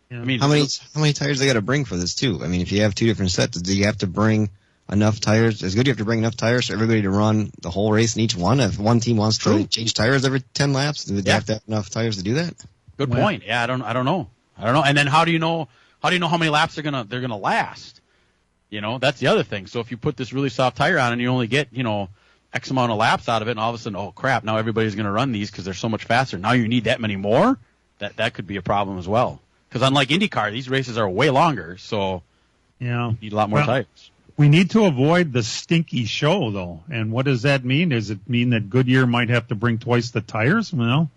Yeah. I mean, how many tires they got to bring for this too? I mean, if you have two different sets, do you have to bring enough tires? It's good you have to bring enough tires for everybody to run the whole race in each one. If one team wants to change tires every 10 laps, do they have to have enough tires to do that? Good point. Yeah, I don't know. And then how do you know how many laps they're gonna last? That's the other thing. So if you put this really soft tire on and you only get, X amount of laps out of it, and all of a sudden, oh crap, now everybody's going to run these because they're so much faster. Now you need that many more? That could be a problem as well. Because unlike IndyCar, these races are way longer, so you need a lot more tires. We need to avoid the stinky show, though. And what does that mean? Does it mean that Goodyear might have to bring twice the tires? Well,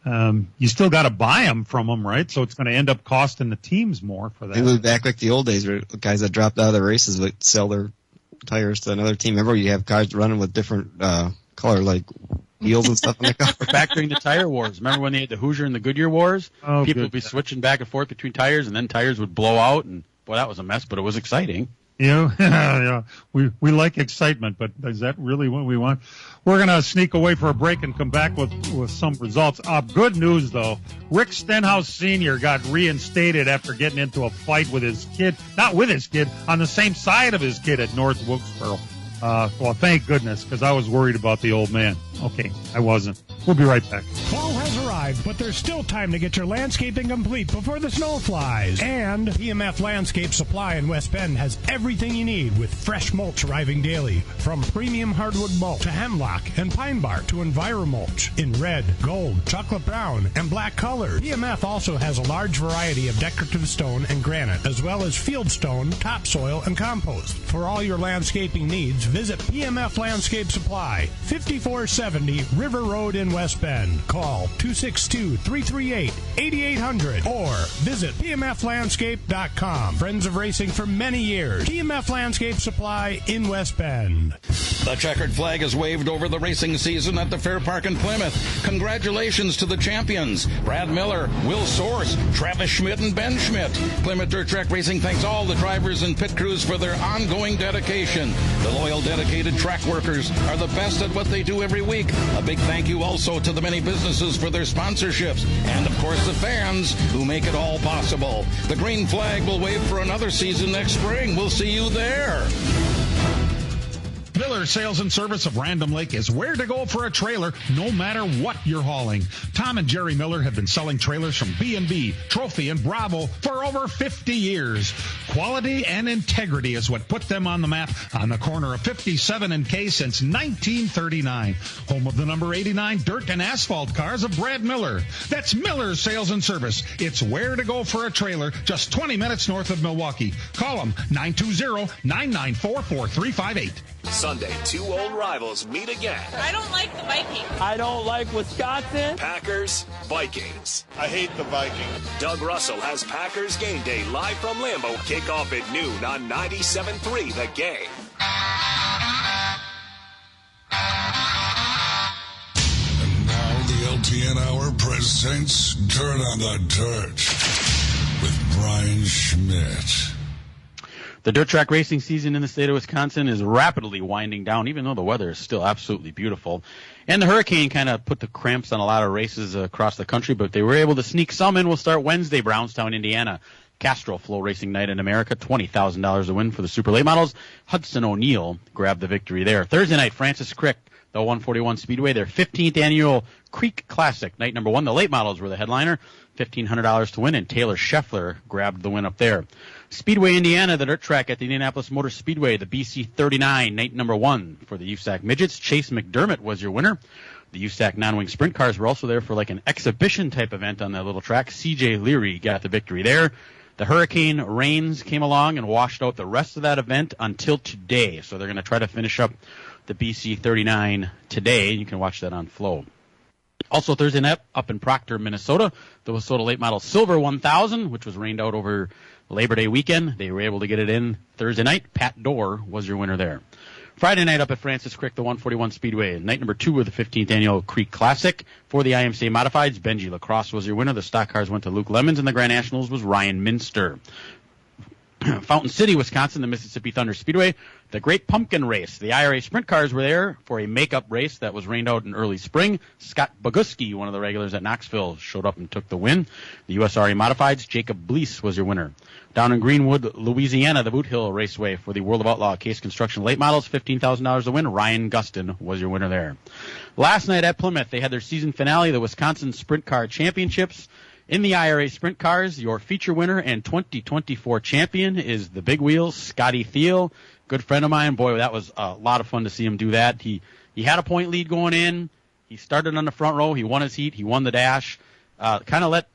you still got to buy them from them, right? So it's going to end up costing the teams more for that. They move back like the old days where guys that dropped out of the races would sell their tires to another team. Remember, you have cars running with different color, like wheels and stuff on the car. Back during the tire wars. Remember when they had the Hoosier and the Goodyear wars? Oh, people would be switching back and forth between tires, and then tires would blow out, and boy, that was a mess. But it was exciting. Yeah, we like excitement, but is that really what we want? We're going to sneak away for a break and come back with some results. Good news, though. Rick Stenhouse Sr. got reinstated after getting into a fight with his kid, not with his kid, on the same side of his kid at North Wilkesboro. Well, thank goodness, because I was worried about the old man. Okay, I wasn't. We'll be right back. Fall has arrived, but there's still time to get your landscaping complete before the snow flies. And PMF Landscape Supply in West Bend has everything you need with fresh mulch arriving daily. From premium hardwood mulch to hemlock and pine bark to EnviroMulch in red, gold, chocolate brown, and black colors. PMF also has a large variety of decorative stone and granite, as well as field stone, topsoil, and compost. For all your landscaping needs, visit PMF Landscape Supply, 5470 River Road in West Bend. Call 262-338-8800 or visit pmflandscape.com. Friends of racing for many years. PMF Landscape Supply in West Bend. The checkered flag is waved over the racing season at the Fair Park in Plymouth. Congratulations to the champions, Brad Miller, Will Source, Travis Schmidt, and Ben Schmidt. Plymouth Dirt Track Racing thanks all the drivers and pit crews for their ongoing dedication. The loyal, dedicated track workers are the best at what they do every week. A big thank you also to the many businesses for their sponsorships, and of course the fans who make it all possible. The green flag will wave for another season next spring. We'll see you there. Miller Sales and Service of Random Lake is where to go for a trailer, no matter what you're hauling. Tom and Jerry Miller have been selling trailers from B&B, Trophy, and Bravo for over 50 years. Quality and integrity is what put them on the map on the corner of 57 and K since 1939. Home of the number 89 dirt and asphalt cars of Brad Miller. That's Miller Sales and Service. It's where to go for a trailer, just 20 minutes north of Milwaukee. Call them 920-994-4358. Sunday, two old rivals meet again. I don't like the Vikings. I don't like Wisconsin. Packers, Vikings. I hate the Vikings. Doug Russell has Packers Game Day live from Lambeau. Kickoff at noon on 97.3 The Game. And now the LTN Hour presents Dirt on the Dirt with Brian Schmidt. The dirt track racing season in the state of Wisconsin is rapidly winding down, even though the weather is still absolutely beautiful. And the hurricane kind of put the cramps on a lot of races across the country, but they were able to sneak some in. We'll start Wednesday, Brownstown, Indiana. Castro Flow Racing Night in America, $20,000 a win for the Super Late Models. Hudson O'Neill grabbed the victory there. Thursday night, Francis Crick, the 141 Speedway, their 15th annual Creek Classic, night number 1. The Late Models were the headliner, $1,500 to win, and Taylor Scheffler grabbed the win up there. Speedway, Indiana, the dirt track at the Indianapolis Motor Speedway, the BC 39, night number 1 for the USAC Midgets. Chase McDermott was your winner. The USAC non-wing sprint cars were also there for like an exhibition type event on that little track. CJ Leary got the victory there. The hurricane rains came along and washed out the rest of that event until today. So they're going to try to finish up the BC 39 today. You can watch that on Flow. Also Thursday night up in Proctor, Minnesota, the Minnesota Late Model Silver 1000, which was rained out over Labor Day weekend. They were able to get it in Thursday night. Pat Dorr was your winner there. Friday night up at Francis Crick, the 141 Speedway, night number 2 of the 15th annual Creek Classic. For the IMCA Modifieds, Benji Lacrosse was your winner. The stock cars went to Luke Lemons, and the Grand Nationals was Ryan Minster. Fountain City, Wisconsin, the Mississippi Thunder Speedway, the Great Pumpkin Race. The IRA sprint cars were there for a makeup race that was rained out in early spring. Scott Boguski, one of the regulars at Knoxville, showed up and took the win. The USRA Modifieds, Jacob Bleese was your winner. Down in Greenwood, Louisiana, the Boot Hill Raceway for the World of Outlaw Case Construction Late Models, $15,000 to win. Ryan Gustin was your winner there. Last night at Plymouth, they had their season finale, the Wisconsin Sprint Car Championships. In the IRA Sprint Cars, your feature winner and 2024 champion is the Big Wheels, Scotty Thiel, good friend of mine. Boy, that was a lot of fun to see him do that. He had a point lead going in. He started on the front row. He won his heat. He won the dash. Kind of let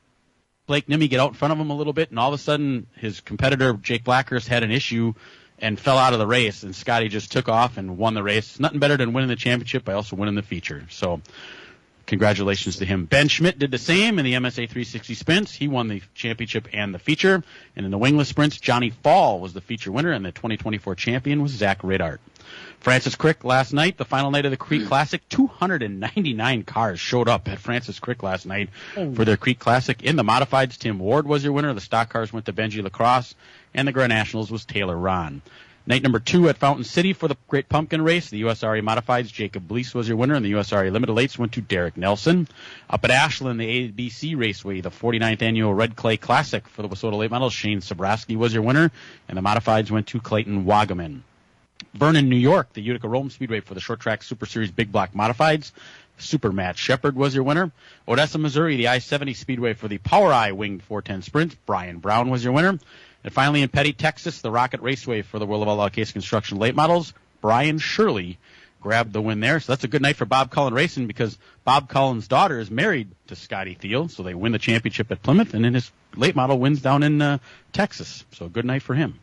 Blake Nimme get out in front of him a little bit, and all of a sudden his competitor, Jake Blackhurst, had an issue and fell out of the race, and Scotty just took off and won the race. Nothing better than winning the championship by also winning the feature. So congratulations to him. Ben Schmidt did the same in the MSA 360 sprints. He won the championship and the feature. And in the wingless sprints, Johnny Fall was the feature winner, and the 2024 champion was Zach Radart. Francis Crick last night, the final night of the Creek Classic. 299 cars showed up at Francis Crick last night for their Creek Classic. In the modifieds, Tim Ward was your winner. The stock cars went to Benji Lacrosse, and the Grand Nationals was Taylor Ron. Night number 2 at Fountain City for the Great Pumpkin Race. The USRA Modifieds, Jacob Blease was your winner, and the USRA Limited Lights went to Derek Nelson. Up at Ashland, the ABC Raceway, the 49th Annual Red Clay Classic for the Wissota Late Models, Shane Sobrowski was your winner, and the Modifieds went to Clayton Wagaman. Vernon, New York, the Utica Rome Speedway for the Short Track Super Series Big Block Modifieds. Super Matt Shepard was your winner. Odessa, Missouri, the I-70 Speedway for the Power Eye Winged 410 Sprint. Brian Brown was your winner. And finally in Petty, Texas, the Rocket Raceway for the World of Outlaw Case Construction Late Models. Brian Shirley grabbed the win there. So that's a good night for Bob Cullen Racing because Bob Cullen's daughter is married to Scotty Thiel. So they win the championship at Plymouth, and then his late model wins down in Texas. So a good night for him.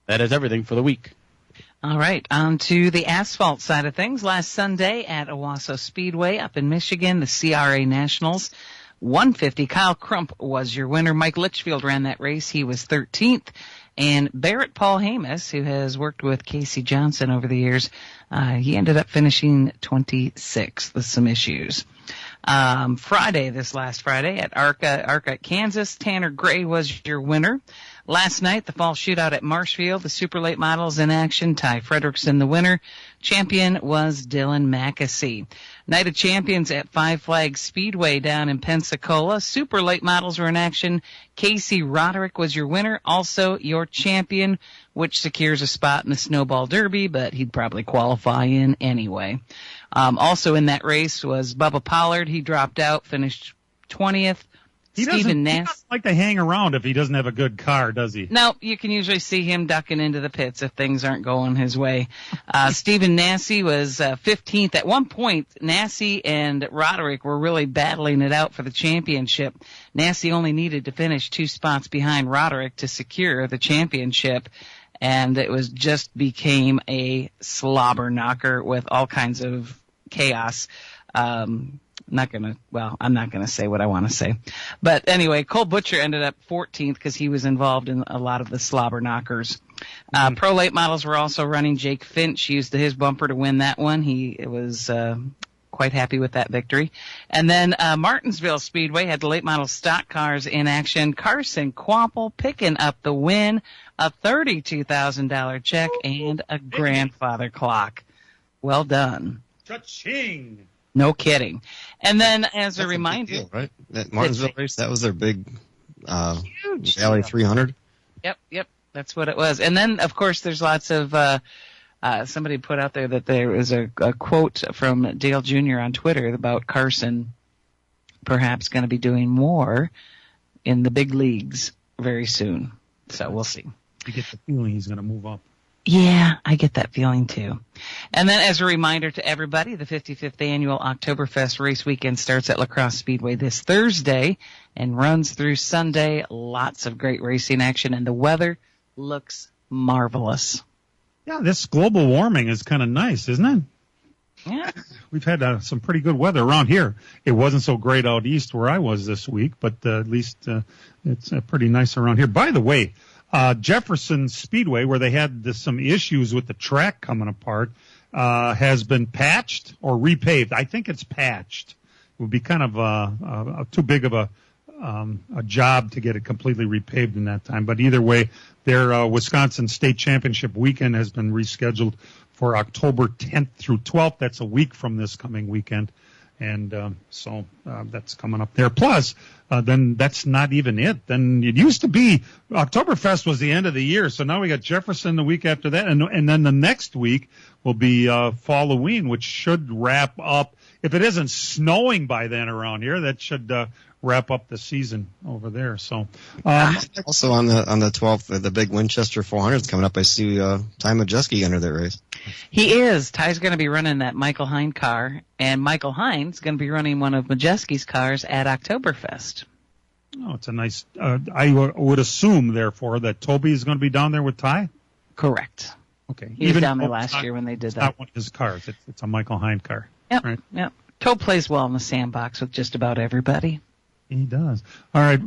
That is everything for the week. All right, on to the asphalt side of things. Last Sunday at Owasso Speedway up in Michigan, the CRA Nationals 150. Kyle Crump was your winner. Mike Litchfield ran that race. He was 13th. And Barrett Paul Hamas, who has worked with Casey Johnson over the years, he ended up finishing 26th with some issues. This last Friday at Arca, Kansas, Tanner Gray was your winner. Last night, the fall shootout at Marshfield, the super late models in action. Ty Fredrickson, the winner. Champion was Dylan Mackesy. Night of Champions at Five Flags Speedway down in Pensacola. Super late models were in action. Casey Roderick was your winner. Also your champion, which secures a spot in the Snowball Derby, but he'd probably qualify in anyway. Also in that race was Bubba Pollard. He dropped out, finished 20th. He doesn't like to hang around if he doesn't have a good car, does he? No, you can usually see him ducking into the pits if things aren't going his way. Stephen Nasse was 15th. At one point, Nasse and Roderick were really battling it out for the championship. Nasse only needed to finish 2 spots behind Roderick to secure the championship, and it was just became a slobber knocker with all kinds of chaos. I'm not gonna say what I want to say. But anyway, Cole Butcher ended up 14th because he was involved in a lot of the slobber knockers. Pro late models were also running. Jake Finch used his bumper to win that one. He was quite happy with that victory. And then Martinsville Speedway had the late model stock cars in action. Carson Quapple picking up the win, a $32,000 check, and a grandfather clock. Well done. Cha-ching! No kidding. And then as a reminder, deal, right? That Martinsville race, that was their big Valley 300. Yep, that's what it was. And then of course there's lots of somebody put out there that there was a quote from Dale Jr. on Twitter about Carson perhaps going to be doing more in the big leagues very soon. So we'll see. You get the feeling he's going to move up. Yeah, I get that feeling too. And then as a reminder to everybody, the 55th annual Oktoberfest race weekend starts at La Crosse Speedway this Thursday and runs through Sunday. Lots of great racing action, and the weather looks marvelous. Yeah, this global warming is kind of nice, isn't it? Yeah. We've had some pretty good weather around here. It wasn't so great out east where I was this week, but at least it's pretty nice around here. By the way, Jefferson Speedway, where they had some issues with the track coming apart, has been patched or repaved. I think it's patched. It would be kind of too big of a job to get it completely repaved in that time. But either way, their Wisconsin State Championship weekend has been rescheduled for October 10th through 12th. That's a week from this coming weekend. And so that's coming up there. Plus, then that's not even it. Then it used to be Oktoberfest was the end of the year. So now we got Jefferson the week after that. And then the next week will be Halloween, which should wrap up. If it isn't snowing by then around here, that should wrap up the season over there. So also on the 12th, the big Winchester 400 is coming up. I see Ty Majeski enter that race. He is. Ty's going to be running that Michael Hine car, and Michael Hine's going to be running one of Majeski's cars at Oktoberfest. Oh, it's a nice. I would assume, therefore, that Toby is going to be down there with Ty. Correct. Okay. He was down there last year when they did that. Not one of his cars. It's a Michael Hine car. Yep. Right? Yep. Tobe plays well in the sandbox with just about everybody. He does. All right,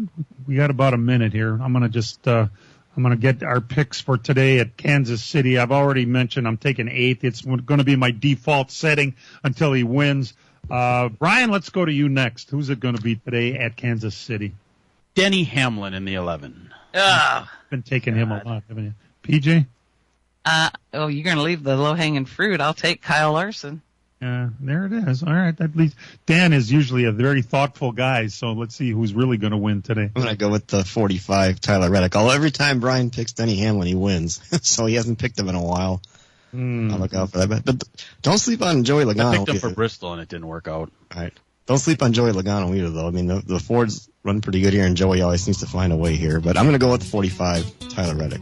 we got about a minute here. I'm going to get our picks for today at Kansas City. I've already mentioned I'm taking 8th. It's going to be my default setting until he wins. Brian, let's go to you next. Who's it going to be today at Kansas City? Denny Hamlin in the 11. Been taking him a lot, haven't you? PJ? You're going to leave the low-hanging fruit. I'll take Kyle Larson. There it is. All right. At least Dan is usually a very thoughtful guy, so let's see who's really going to win today. I'm going to go with the 45, Tyler Reddick. Although every time Brian picks Denny Hamlin, he wins. So he hasn't picked him in a while. I'll look out for that. But don't sleep on Joey Logano. I picked him for Bristol, and it didn't work out. All right. Don't sleep on Joey Logano either, though. I mean, the Fords run pretty good here, and Joey always seems to find a way here. But I'm going to go with the 45, Tyler Reddick.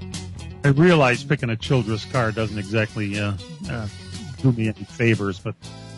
I realize picking a Childress car doesn't exactly do me any favors, but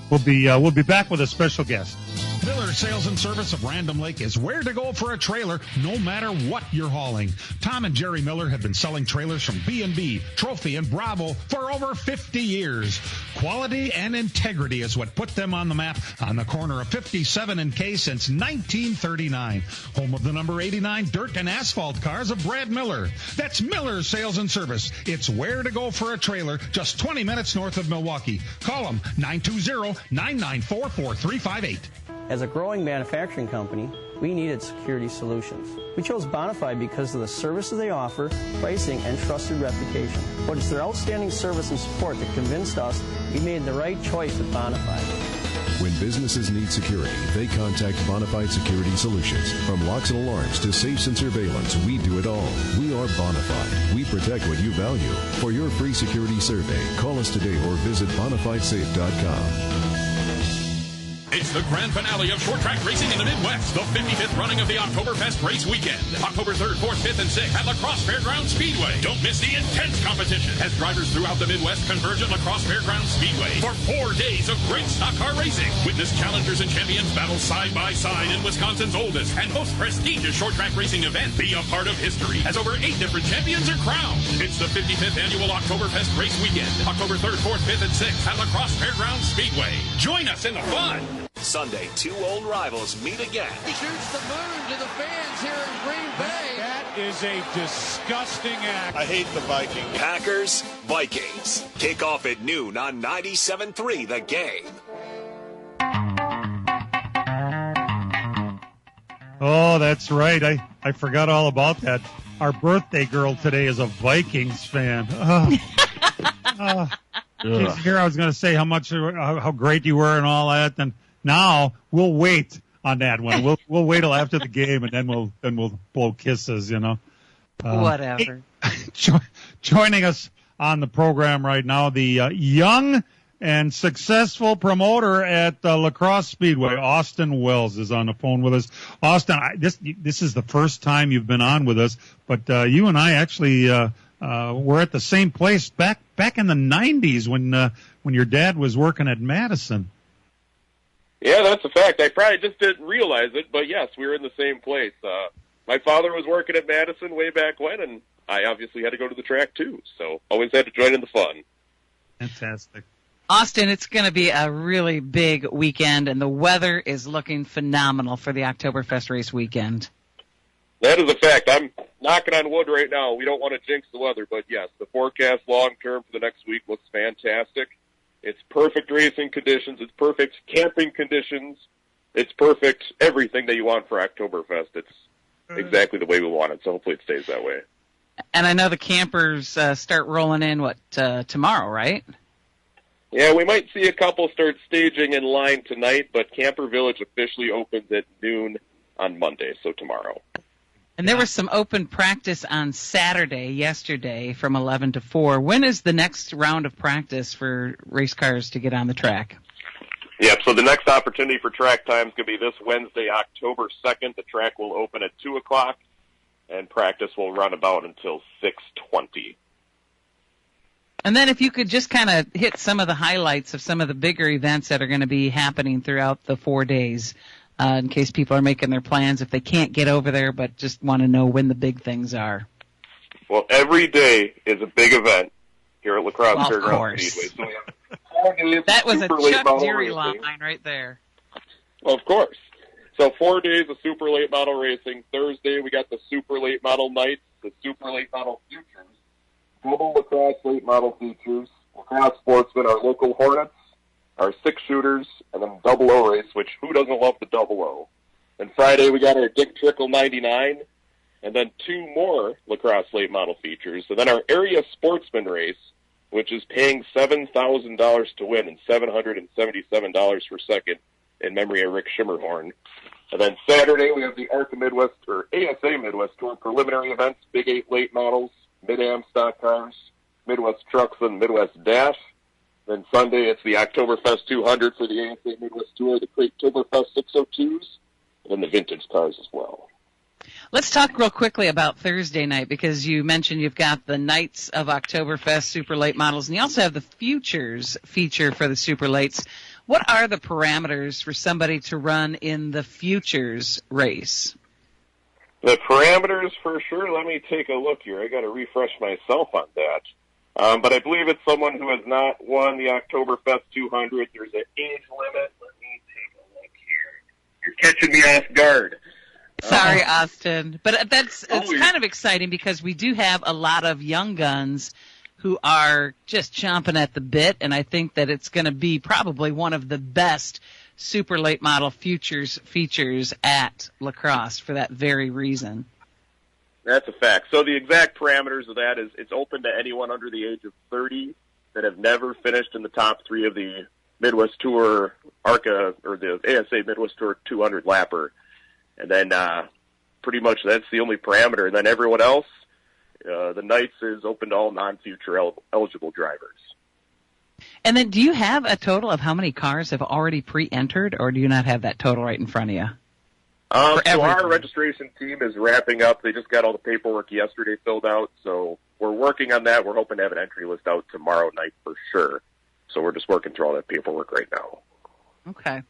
we'll be back with a special guest. Miller Sales and Service of Random Lake is where to go for a trailer no matter what you're hauling. Tom and Jerry Miller have been selling trailers from B&B, Trophy, and Bravo for over 50 years. Quality and integrity is what put them on the map on the corner of 57 and K since 1939. Home of the number 89 dirt and asphalt cars of Brad Miller. That's Miller Sales and Service. It's where to go for a trailer just 20 minutes north of Milwaukee. Call them 920-994-4358. As a growing manufacturing company, we needed security solutions. We chose Bonafide because of the services they offer, pricing, and trusted reputation. But it's their outstanding service and support that convinced us we made the right choice with Bonafide. When businesses need security, they contact Bonafide Security Solutions. From locks and alarms to safes and surveillance, we do it all. We are Bonafide. We protect what you value. For your free security survey, call us today or visit bonafidesafe.com. It's the grand finale of short track racing in the Midwest, the 55th running of the Oktoberfest race weekend. October 3rd, 4th, 5th, and 6th at La Crosse Fairgrounds Speedway. Don't miss the intense competition as drivers throughout the Midwest converge at La Crosse Fairgrounds Speedway for 4 days of great stock car racing. Witness challengers and champions battle side by side in Wisconsin's oldest and most prestigious short track racing event. Be a part of history as over 8 different champions are crowned. It's the 55th annual Oktoberfest race weekend, October 3rd, 4th, 5th, and 6th at La Crosse Fairgrounds Speedway. Join us in the fun. Sunday, 2 old rivals meet again. He shoots the moon to the fans here in Green Bay. That is a disgusting act. I hate the Vikings. Packers, Vikings. Kickoff at noon on 97.3 The Game. Oh, that's right. I forgot all about that. Our birthday girl today is a Vikings fan. Here I was going to say how great you were and all that, and now we'll wait on that one. We'll wait till after the game, and then we'll blow kisses, you know. Whatever. Joining us on the program right now, the young and successful promoter at La Crosse Speedway, Austin Wells, is on the phone with us. Austin, this is the first time you've been on with us, but you and I actually were at the same place back in the 90s when your dad was working at Madison. Yeah, that's a fact. I probably just didn't realize it, but yes, we were in the same place. My father was working at Madison way back when, and I obviously had to go to the track too, so always had to join in the fun. Fantastic. Austin, it's going to be a really big weekend, and the weather is looking phenomenal for the Oktoberfest race weekend. That is a fact. I'm knocking on wood right now. We don't want to jinx the weather, but yes, the forecast long-term for the next week looks fantastic. It's perfect racing conditions. It's perfect camping conditions. It's perfect everything that you want for Oktoberfest. It's exactly the way we want it, so hopefully it stays that way. And I know the campers start rolling in, tomorrow, right? Yeah, we might see a couple start staging in line tonight, but Camper Village officially opens at noon on Monday, so tomorrow. And there was some open practice on Saturday, yesterday, from 11 to 4. When is the next round of practice for race cars to get on the track? Yep, so the next opportunity for track time is going to be this Wednesday, October 2nd. The track will open at 2 o'clock, and practice will run about until 6:20. And then if you could just kind of hit some of the highlights of some of the bigger events that are going to be happening throughout the 4 days, in case people are making their plans if they can't get over there but just want to know when the big things are. Well, every day is a big event here at La Crosse Fairgrounds Speedway. So we have 4 days that was a super Chuck Deary line right there. Well, of course. So 4 days of super late model racing. Thursday we got the super late model nights, the super late model futures, double lacrosse late model features, lacrosse sportsmen, our local Hornets, our 6 shooters, and then double O race, which who doesn't love the double O? And Friday we got our Dick Trickle 99, and then 2 more lacrosse late model features. And then our area sportsman race which is paying $7,000 to win and $777 for second in memory of Rick Schimmerhorn. And then Saturday, we have the ARCA Midwest, or ASA Midwest Tour preliminary events, Big 8 late models, Mid-Am stock cars, Midwest Trucks, and Midwest Dash. Then Sunday, it's the Oktoberfest 200 for the ASA Midwest Tour, the Oktoberfest 602s, and then the vintage cars as well. Let's talk real quickly about Thursday night, because you mentioned you've got the Nights of Oktoberfest Super Late Models, and you also have the Futures feature for the Super Lates. What are the parameters for somebody to run in the Futures race? The parameters for sure, let me take a look here. I got to refresh myself on that. But I believe it's someone who has not won the Oktoberfest 200. There's an age limit. Let me take a look here. You're catching me off guard. Sorry, Austin. But it's kind of exciting because we do have a lot of young guns who are just chomping at the bit, and I think that it's going to be probably one of the best super late model Futures features at La Crosse for that very reason. That's a fact. So the exact parameters of that is it's open to anyone under the age of 30 that have never finished in the top 3 of the Midwest Tour ARCA, or the ASA Midwest Tour 200 lapper. And then pretty much that's the only parameter. And then everyone else, the Knights is open to all non-future eligible drivers. And then do you have a total of how many cars have already pre-entered, or do you not have that total right in front of you? So our registration team is wrapping up. They just got all the paperwork yesterday filled out, so we're working on that. We're hoping to have an entry list out tomorrow night for sure. So we're just working through all that paperwork right now. Okay.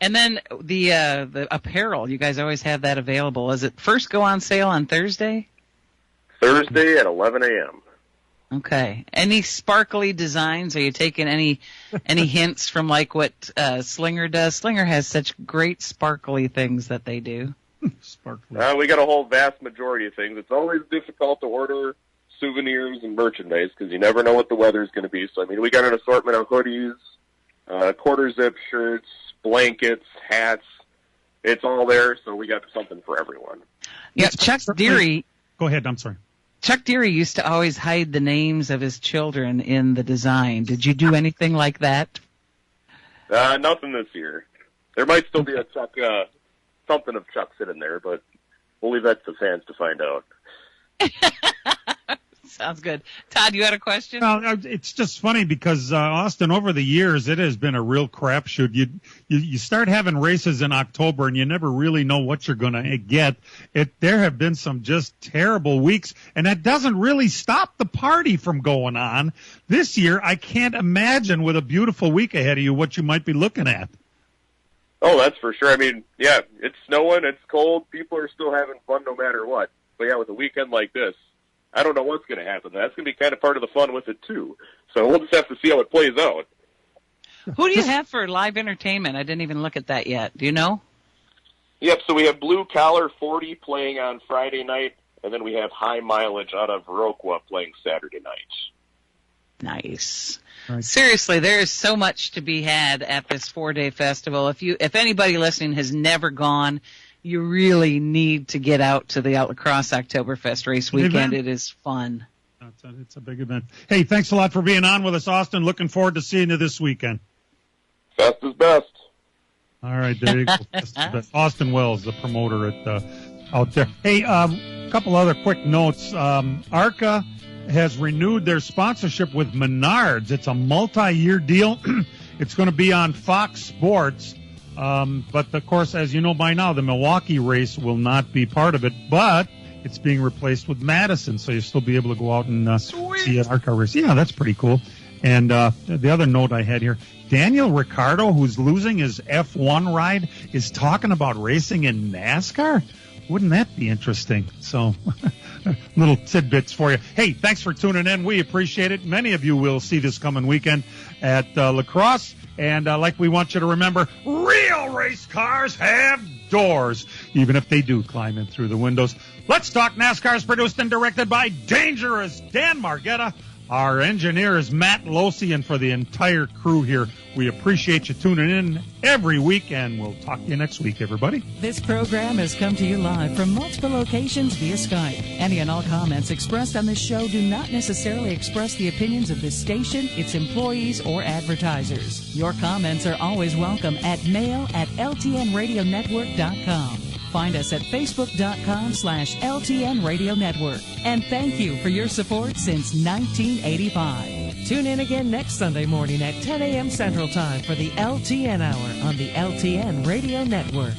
And then the apparel, you guys always have that available. Does it first go on sale on Thursday? Thursday at 11 a.m. Okay. Any sparkly designs? Are you taking any hints from like what Slinger does? Slinger has such great sparkly things that they do. Sparkly. We got a whole vast majority of things. It's always difficult to order souvenirs and merchandise because you never know what the weather's going to be. So, I mean, we got an assortment of hoodies, quarter zip shirts, blankets, hats. It's all there, so we got something for everyone. Yeah, Chuck Deary. Go ahead, I'm sorry. Chuck Deary used to always hide the names of his children in the design. Did you do anything like that? Nothing this year. There might still be a Chuck, something of Chuck sitting there, but we'll leave that to the fans to find out. Sounds good. Todd, you had a question? Well, it's just funny because, Austin, over the years, it has been a real crapshoot. You start having races in October and you never really know what you're going to get. There have been some just terrible weeks, and that doesn't really stop the party from going on. This year, I can't imagine with a beautiful week ahead of you what you might be looking at. Oh, that's for sure. I mean, yeah, it's snowing, it's cold, people are still having fun no matter what. But yeah, with a weekend like this, I don't know what's going to happen. That's going to be kind of part of the fun with it, too. So we'll just have to see how it plays out. Who do you have for live entertainment? I didn't even look at that yet. Do you know? Yep, so we have Blue Collar 40 playing on Friday night, and then we have High Mileage out of Viroqua playing Saturday night. Nice. Right. Seriously, there is so much to be had at this 4-day festival. If anybody listening has never gone, you really need to get out to the La Crosse Oktoberfest race weekend. It is fun. It's a big event. Hey, thanks a lot for being on with us, Austin. Looking forward to seeing you this weekend. Best is best. All right, there you go. Best is best. Austin Wells, the promoter out there. Hey, a couple other quick notes. ARCA has renewed their sponsorship with Menards. It's a multi-year deal. It's going to be on Fox Sports. But, of course, as you know by now, the Milwaukee race will not be part of it, but it's being replaced with Madison, so you'll still be able to go out and see an ARCA race. Yeah, that's pretty cool. And the other note I had here, Daniel Ricciardo, who's losing his F1 ride, is talking about racing in NASCAR. Wouldn't that be interesting? So, little tidbits for you. Hey, thanks for tuning in. We appreciate it. Many of you will see this coming weekend at La Crosse. And like we want you to remember, real race cars have doors, even if they do climb in through the windows. Let's Talk NASCAR is produced and directed by Dangerous Dan Margetta Our engineer is Matt Losey, and for the entire crew here, we appreciate you tuning in every week, and we'll talk to you next week, everybody. This program has come to you live from multiple locations via Skype. Any and all comments expressed on this show do not necessarily express the opinions of this station, its employees, or advertisers. Your comments are always welcome at mail@ltnradionetwork.com. Find us at facebook.com/LTN Radio Network. And thank you for your support since 1985. Tune in again next Sunday morning at 10 a.m. Central Time for the LTN Hour on the LTN Radio Network.